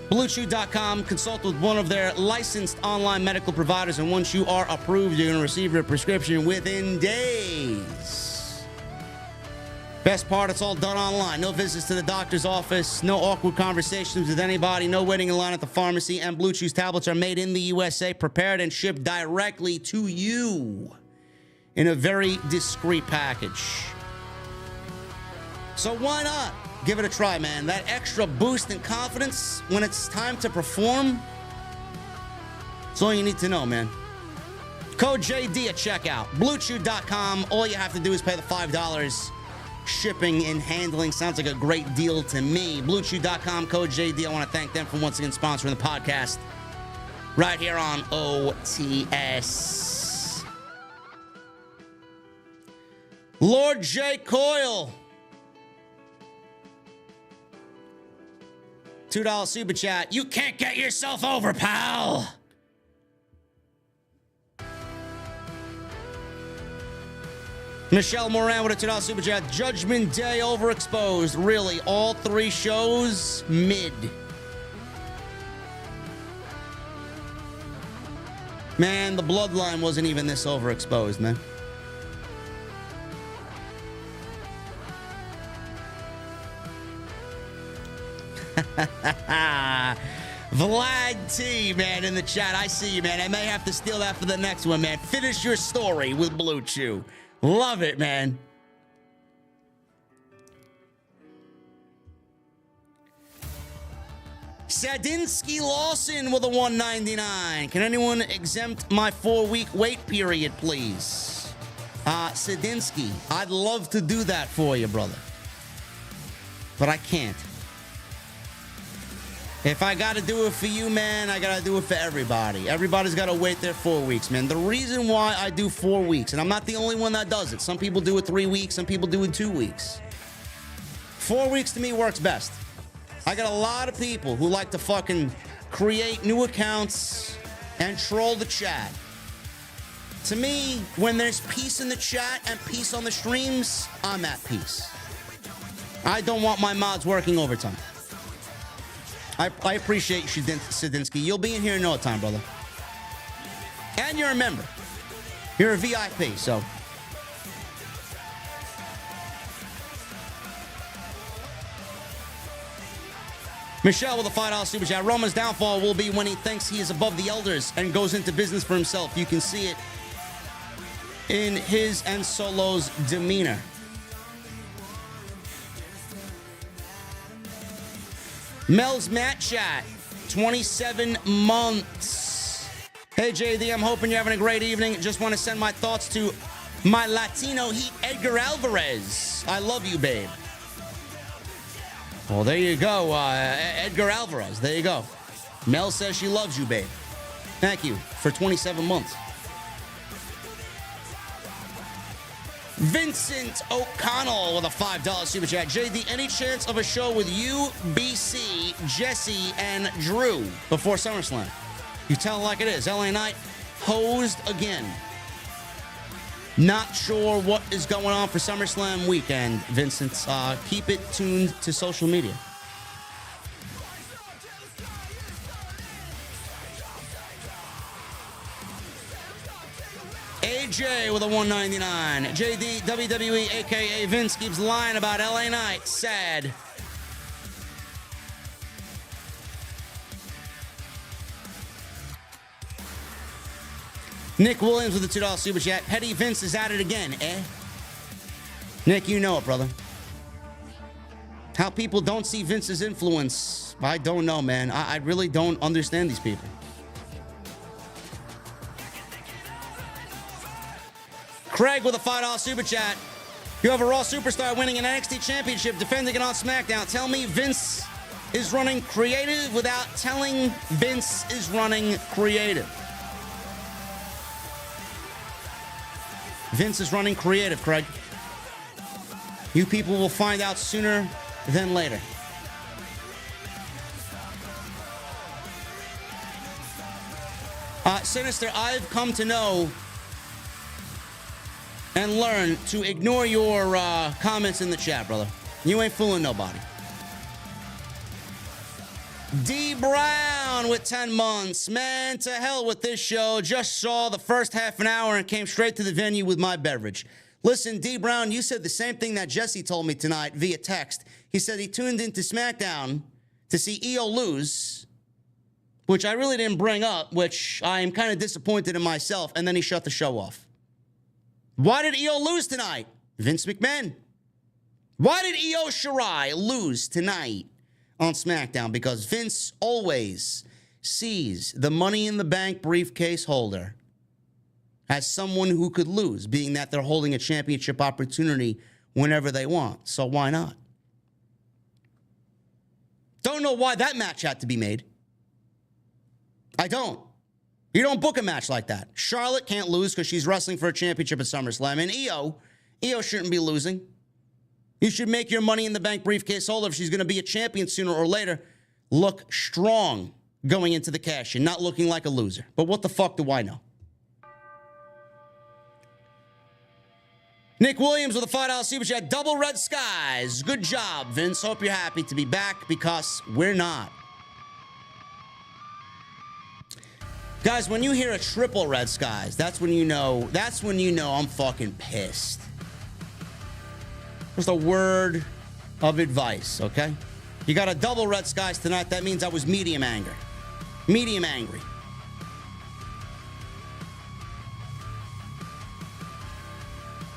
BlueChew.com. Consult with one of their licensed online medical providers, and once you are approved, you're going to receive your prescription within days. Best part, it's all done online. No visits to the doctor's office, no awkward conversations with anybody, no waiting in line at the pharmacy, and Blue Chew's tablets are made in the USA, prepared and shipped directly to you in a very discreet package. So why not? Give it a try, man. That extra boost in confidence when it's time to perform, that's all you need to know, man. Code JD at checkout. BlueChew.com. All you have to do is pay the $5. Shipping and handling sounds like a great deal to me. BlueChew.com, code JD. I want to thank them for once again sponsoring the podcast right here on OTS. Lord J. Coyle. $2 super chat. You can't get yourself over, pal. Michelle Moran with a $2 super chat. Judgment Day overexposed. Really, all 3 shows mid. Man, the Bloodline wasn't even this overexposed, man. Vlad T, man, in the chat. I see you, man. I may have to steal that for the next one, man. Finish your story with Blue Chew. Love it, man. Sadinsky Lawson with a $1.99. Can anyone exempt my 4-week wait period, please? Sadinsky, I'd love to do that for you, brother. But I can't. If I got to do it for you, man, I got to do it for everybody. Everybody's got to wait their 4 weeks, man. The reason why I do 4 weeks, and I'm not the only one that does it. Some people do it 3 weeks. Some people do it 2 weeks. 4 weeks to me works best. I got a lot of people who like to fucking create new accounts and troll the chat. To me, when there's peace in the chat and peace on the streams, I'm at peace. I don't want my mods working overtime. I appreciate you, Sadinsky. You'll be in here in no time, brother. And you're a member. You're a VIP, so. Michelle with a $5 super chat. Roman's downfall will be when he thinks he is above the elders and goes into business for himself. You can see it in his and Solo's demeanor. Mel's Matt Chat, 27 months. Hey, JD, I'm hoping you're having a great evening. Just want to send my thoughts to my Latino heat, Edgar Alvarez. I love you, babe. Well, there you go, Edgar Alvarez. There you go. Mel says she loves you, babe. Thank you for 27 months. Vincent O'Connell with a $5 super chat. JD, any chance of a show with you, BC, Jesse, and Drew before SummerSlam? You tell it like it is. LA Knight hosed again. Not sure what is going on for SummerSlam weekend, Vincent. Keep it tuned to social media. AJ with a $1.99. JD, WWE, a.k.a. Vince, keeps lying about LA Knight. Sad. Nick Williams with a $2 super chat. Petty Vince is at it again, eh? Nick, you know it, brother. How people don't see Vince's influence, I don't know, man. I really don't understand these people. Craig with a $5 super chat. You have a Raw superstar winning an NXT championship, defending it on SmackDown. Tell me Vince is running creative without telling Vince is running creative. Vince is running creative, Craig. You people will find out sooner than later. Sinister, I've come to know and learn to ignore your comments in the chat, brother. You ain't fooling nobody. D Brown with 10 months. Man, to hell with this show. Just saw the first half an hour and came straight to the venue with my beverage. Listen, D Brown, you said the same thing that Jesse told me tonight via text. He said he tuned into SmackDown to see EO lose, which I really didn't bring up, which I am kind of disappointed in myself, and then he shut the show off. Why did EO lose tonight? Vince McMahon. Why did Io Shirai lose tonight on SmackDown? Because Vince always sees the Money in the Bank briefcase holder as someone who could lose, being that they're holding a championship opportunity whenever they want. So why not? Don't know why that match had to be made. I don't. You don't book a match like that. Charlotte can't lose because she's wrestling for a championship at SummerSlam. And Io shouldn't be losing. You should make your Money in the Bank briefcase holder, if she's going to be a champion sooner or later, look strong going into the cash and not looking like a loser. But what the fuck do I know? Nick Williams with a $5 super chat. Double red skies. Good job, Vince. Hope you're happy to be back, because we're not. Guys, when you hear a triple red skies, that's when you know I'm fucking pissed. Just a word of advice, okay? You got a double red skies tonight. That means I was medium angry. Medium angry.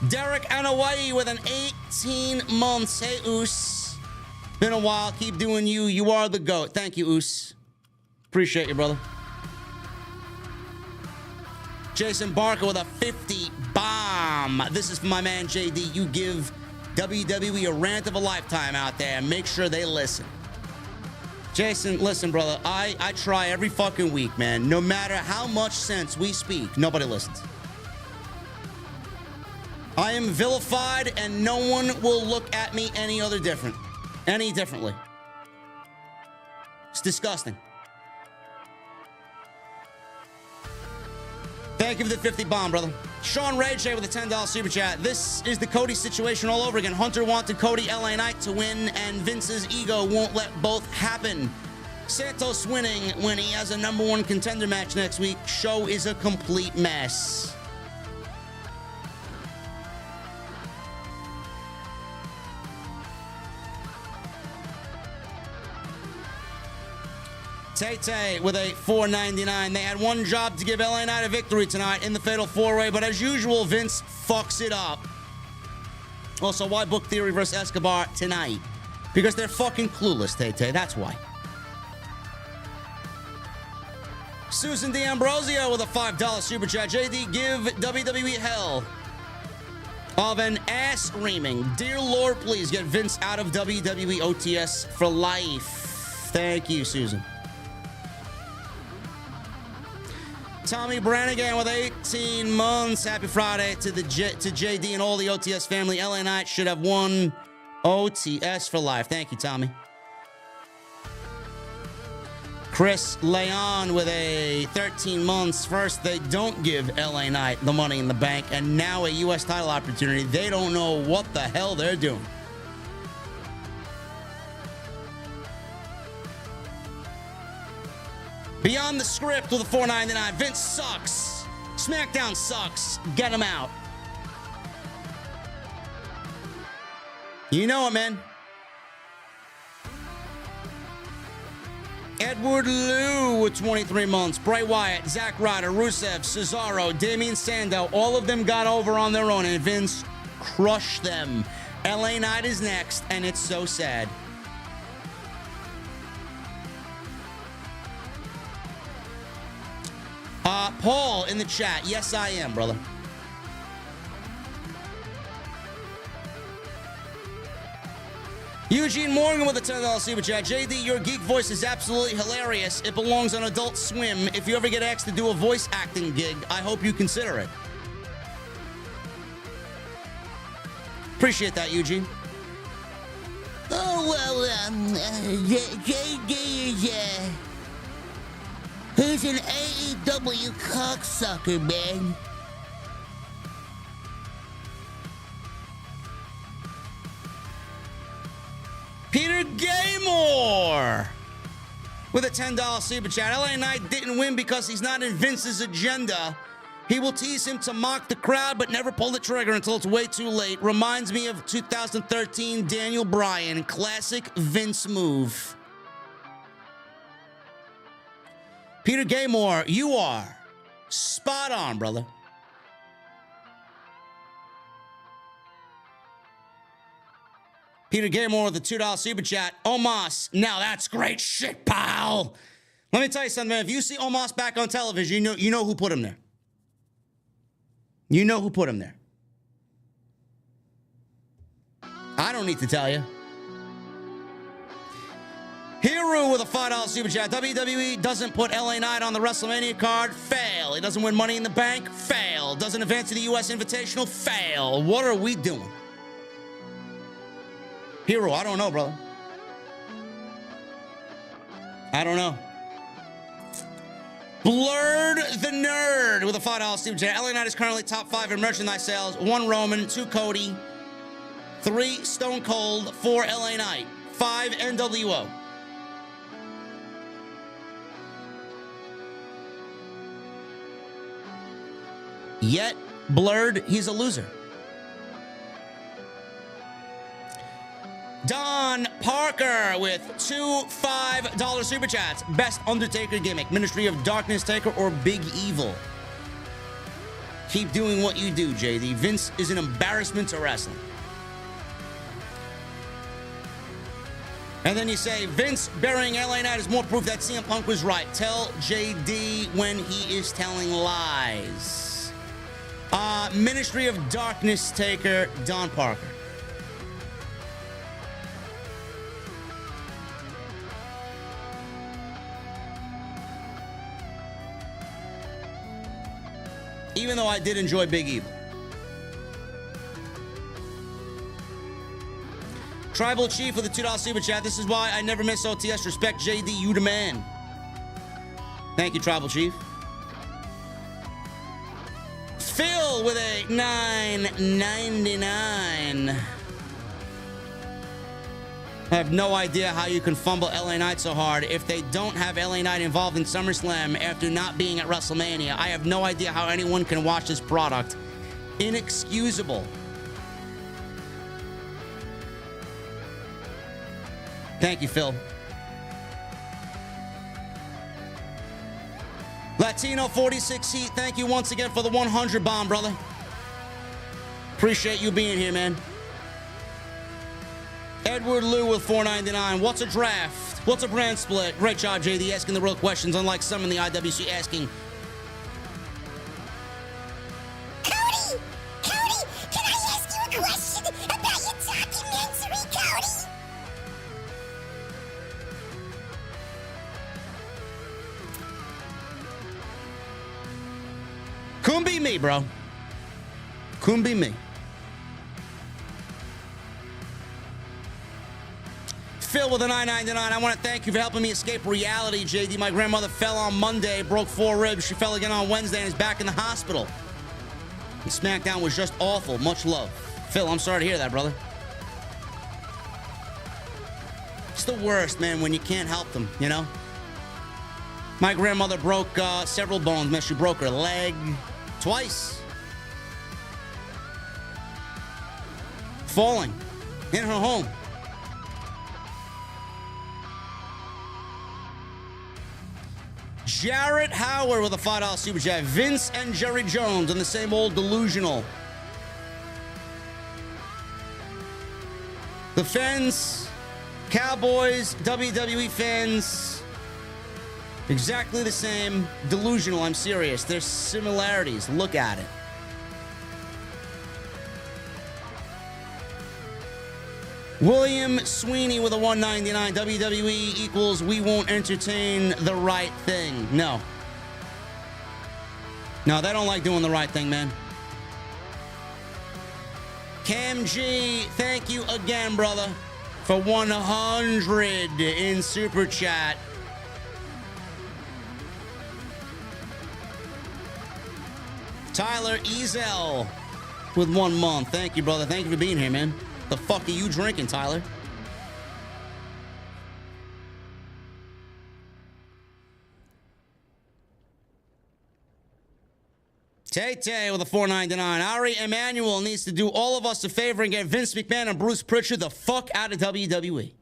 Derek Anawai with an 18 months. Hey, Oos. Been a while. Keep doing you. You are the GOAT. Thank you, Oos. Appreciate you, brother. Jason Barker with a 50 bomb. This is for my man, JD. You give WWE a rant of a lifetime out there, and make sure they listen. Jason, listen, brother. I try every fucking week, man. No matter how much sense we speak, nobody listens. I am vilified, and no one will look at me any differently. It's disgusting. Thank you for the 50 bomb, brother. Sean Ray J with a $10 super chat. This is the Cody situation all over again. Hunter wanted Cody LA Knight to win, and Vince's ego won't let both happen. Santos winning when he has a #1 contender match next week. Show is a complete mess. Tay with a $4.99. They had one job to give LA Knight a victory tonight in the Fatal 4-Way, but as usual, Vince fucks it up. Also, why book Theory versus Escobar tonight? Because they're fucking clueless, Tay. That's why. Susan D'Ambrosio with a $5 super chat. JD, give WWE hell of an ass reaming. Dear Lord, please get Vince out of WWE OTS for life. Thank you, Susan. Tommy Brannigan with 18 months. Happy Friday to JD and all the OTS family. LA Knight should have won OTS for life. Thank you, Tommy. Chris Leon with a 13 months. First, they don't give LA Knight the Money in the Bank, and now a U.S. title opportunity. They don't know what the hell they're doing. Beyond the Script with a $4.99. Vince sucks. SmackDown sucks. Get him out. You know it, man. Edward Liu with 23 months. Bray Wyatt, Zack Ryder, Rusev, Cesaro, Damien Sandow. All of them got over on their own, and Vince crushed them. LA Knight is next, and it's so sad. Paul in the chat. Yes, I am, brother. Eugene Morgan with a $10 super chat. JD, your geek voice is absolutely hilarious. It belongs on Adult Swim. If you ever get asked to do a voice acting gig, I hope you consider it. Appreciate that, Eugene. Oh, well, JD is, he's an AEW cocksucker, man. Peter Gaymore with a $10 super chat. LA Knight didn't win because he's not in Vince's agenda. He will tease him to mock the crowd, but never pull the trigger until it's way too late. Reminds me of 2013 Daniel Bryan. Classic Vince move. Peter Gaymore, you are spot on, brother. Peter Gaymore with a $2 super chat. Omos, now that's great shit, pal. Let me tell you something, man. If you see Omos back on television, you know who put him there. You know who put him there. I don't need to tell you. Hero with a $5 super chat. WWE doesn't put LA Knight on the WrestleMania card. Fail. He doesn't win Money in the Bank. Fail. Doesn't advance to the U.S. Invitational. Fail. What are we doing? Hero, I don't know, brother. I don't know. Blurred the Nerd with a $5 super chat. LA Knight is currently top 5 in merchandise sales. 1 Roman, 2 Cody, 3 Stone Cold, 4 LA Knight, 5 NWO. Yet, Blurred, he's a loser. Don Parker with 2 $5 super chats. Best Undertaker gimmick, Ministry of Darkness Taker or Big Evil? Keep doing what you do, JD. Vince is an embarrassment to wrestling. And then you say, Vince burying LA Knight is more proof that CM Punk was right. Tell JD when he is telling lies. Ministry of Darkness Taker, Don Parker. Even though I did enjoy Big Evil. Tribal Chief with a $2 super chat. This is why I never miss OTS. Respect JD, you the man. Thank you, Tribal Chief. Phil with a $9.99. I have no idea how you can fumble LA Knight so hard if they don't have LA Knight involved in SummerSlam after not being at WrestleMania. I have no idea how anyone can watch this product. Inexcusable. Thank you, Phil. Latino 46 Heat, thank you once again for the 100 bomb, brother. Appreciate you being here, man. Edward Lou with $4.99. What's a draft? What's a brand split? Great job, JD, asking the real questions, unlike some in the IWC asking. Cody, can I ask you a question about your documentary, Cody? Couldn't be me, bro. Couldn't be me. Phil with a $9.99. I want to thank you for helping me escape reality, JD. My grandmother fell on Monday, broke 4 ribs. She fell again on Wednesday and is back in the hospital. And SmackDown was just awful. Much love. Phil, I'm sorry to hear that, brother. It's the worst, man, when you can't help them, you know? My grandmother broke several bones, man. She broke her leg twice. Falling in her home. Jarrett Howard with a $5 super chat. Vince and Jerry Jones on the same old delusional. The fans, Cowboys, WWE fans, exactly the same. Delusional, I'm serious. There's similarities. Look at it. William Sweeney with a $1.99. WWE equals we won't entertain the right thing. No. No, they don't like doing the right thing, man. Cam G, thank you again, brother, for 100 in Super Chat. Tyler Ezel with 1 month. Thank you, brother. Thank you for being here, man. The fuck are you drinking, Tyler? Tay with a $4.99. Ari Emanuel needs to do all of us a favor and get Vince McMahon and Bruce Pritchard the fuck out of WWE.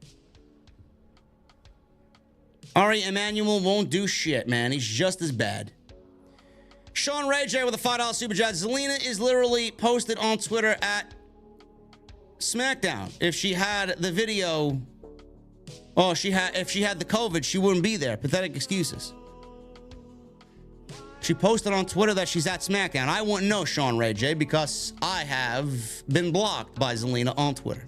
Ari Emanuel won't do shit, man. He's just as bad. Sean Ray J with a $5 super chat. Zelina is literally posted on Twitter at SmackDown. If she had the video, if she had the COVID, she wouldn't be there. Pathetic excuses. She posted on Twitter that she's at SmackDown. I wouldn't know, Sean Ray J, because I have been blocked by Zelina on Twitter.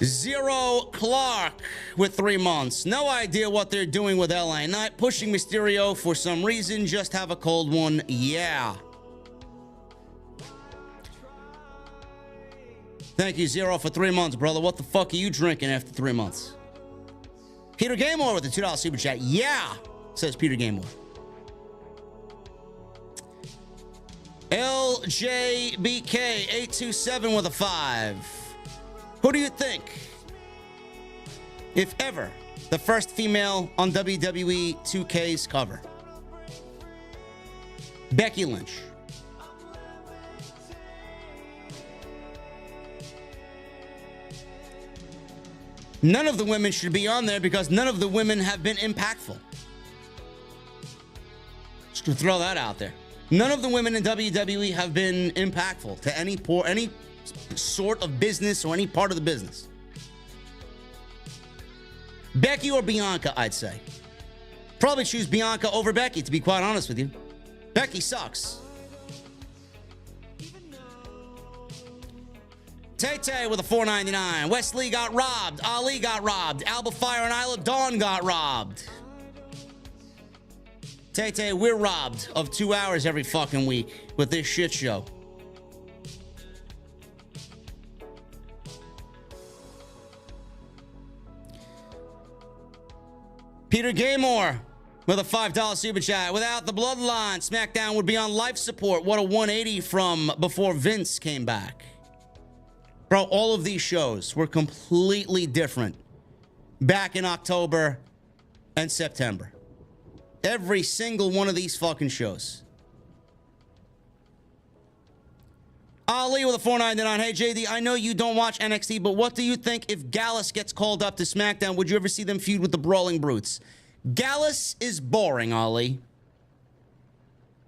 Zero Clark with 3 months. No idea what they're doing with LA Knight. Pushing Mysterio for some reason. Just have a cold one. Yeah. Thank you, Zero, for 3 months, brother. What the fuck are you drinking after 3 months? Peter Gamore with a $2 super chat. Yeah, says Peter Gamore. LJBK827 with a 5. Who do you think, if ever, the first female on WWE 2K's cover? Becky Lynch. None of the women should be on there because none of the women have been impactful. Just to throw that out there. None of the women in WWE have been impactful to any sort of business or any part of the business. Becky or Bianca, I'd say. Probably choose Bianca over Becky, to be quite honest with you. Becky sucks. Tay with a $4.99. Wesley got robbed. Ali got robbed. Alba Fire and Isla Dawn got robbed. Tay, we're robbed of 2 hours every fucking week with this shit show. Peter Gaymore with a $5 super chat. Without the Bloodline, SmackDown would be on life support. What a 180 from before Vince came back. Bro, all of these shows were completely different back in October and September. Every single one of these fucking shows. Ali with a $4.99. Hey, JD, I know you don't watch NXT, but what do you think if Gallus gets called up to SmackDown? Would you ever see them feud with the Brawling Brutes? Gallus is boring, Ali.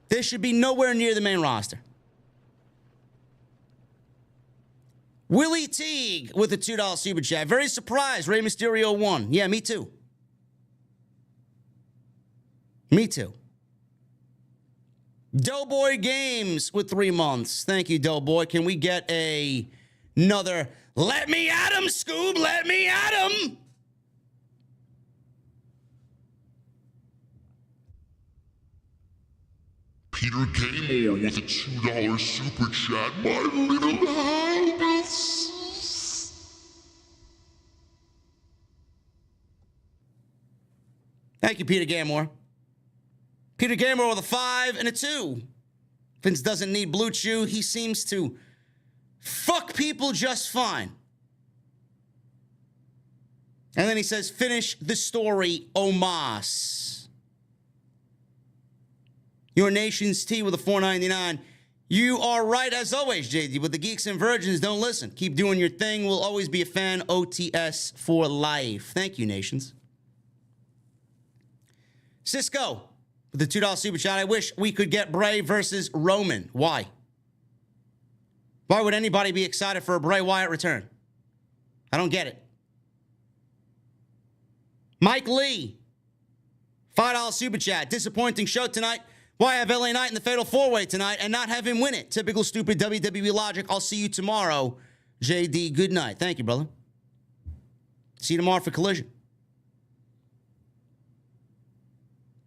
They should be nowhere near the main roster. Willie Teague with a $2 super chat. Very surprised Rey Mysterio won. Yeah, me too. Me too. Doughboy Games with 3 months. Thank you, Doughboy. Can we get another let me at him, Scoob, let me at him? Peter Gaymore with a $2 super chat. My little Albus. Thank you, Peter Gaymore. Peter Gaymore with a 5 and a 2. Vince doesn't need Blue Chew. He seems to fuck people just fine. And then he says, finish the story, Omas. Your Nation's Tea with a $4.99. You are right as always, JD, but the geeks and virgins don't listen. Keep doing your thing. We'll always be a fan. OTS for life. Thank you, Nations. Cisco with the $2 super chat. I wish we could get Bray versus Roman. Why? Why would anybody be excited for a Bray Wyatt return? I don't get it. Mike Lee, $5 super chat. Disappointing show tonight. Why have LA Knight in the Fatal 4-Way tonight and not have him win it? Typical stupid WWE logic. I'll see you tomorrow. JD, good night. Thank you, brother. See you tomorrow for Collision.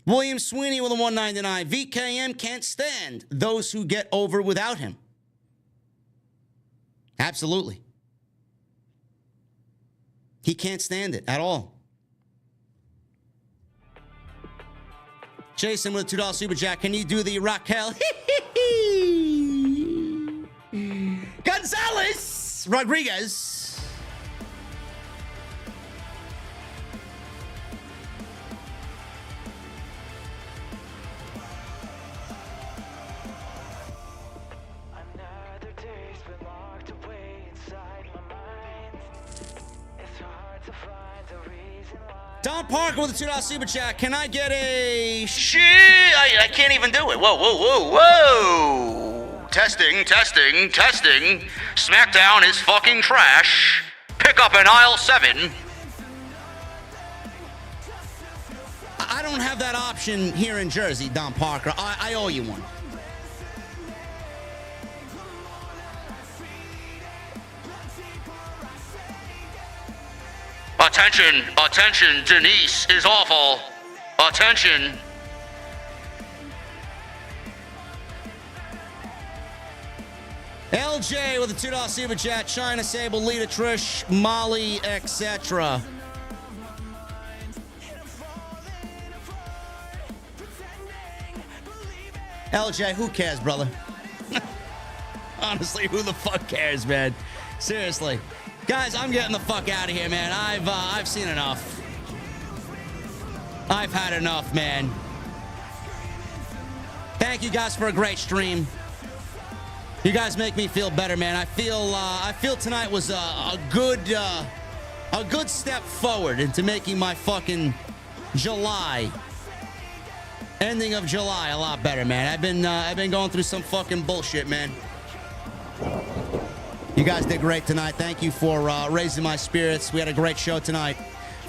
William Sweeney with a $1.99. VKM can't stand those who get over without him. Absolutely. He can't stand it at all. Jason with a $2 super chat. Can you do the Raquel Gonzalez Rodriguez? Don Parker with a $2 super chat. Can I get a shit? I can't even do it. Whoa, whoa, whoa, whoa. Testing, testing, testing. SmackDown is fucking trash. Pick up an aisle 7. I don't have that option here in Jersey, Don Parker. I owe you one. Attention, attention, Denise is awful. Attention. LJ with a $2 super chat. China Sable, Lita, Trish, Molly, etc. LJ, who cares, brother? Honestly, who the fuck cares, man? Seriously. Guys, I'm getting the fuck out of here, man. I've seen enough. I've had enough, man. Thank you guys for a great stream. You guys make me feel better, man. I feel tonight was a good step forward into making my fucking July, ending of July, a lot better, man. I've been going through some fucking bullshit, man. You guys did great tonight. Thank you for raising my spirits. We had a great show tonight.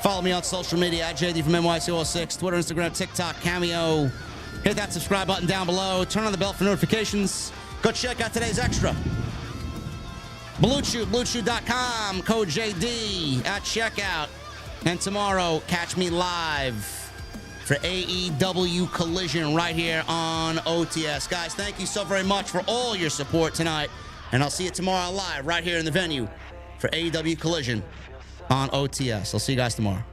Follow me on social media at JDfromNY206, Twitter, Instagram, TikTok, Cameo. Hit that subscribe button down below. Turn on the bell for notifications. Go check out today's extra. BlueChew, BlueChew.com, code JD at checkout. And tomorrow, catch me live for AEW Collision right here on OTS. Guys, thank you so very much for all your support tonight. And I'll see you tomorrow live right here in the venue for AEW Collision on OTS. I'll see you guys tomorrow.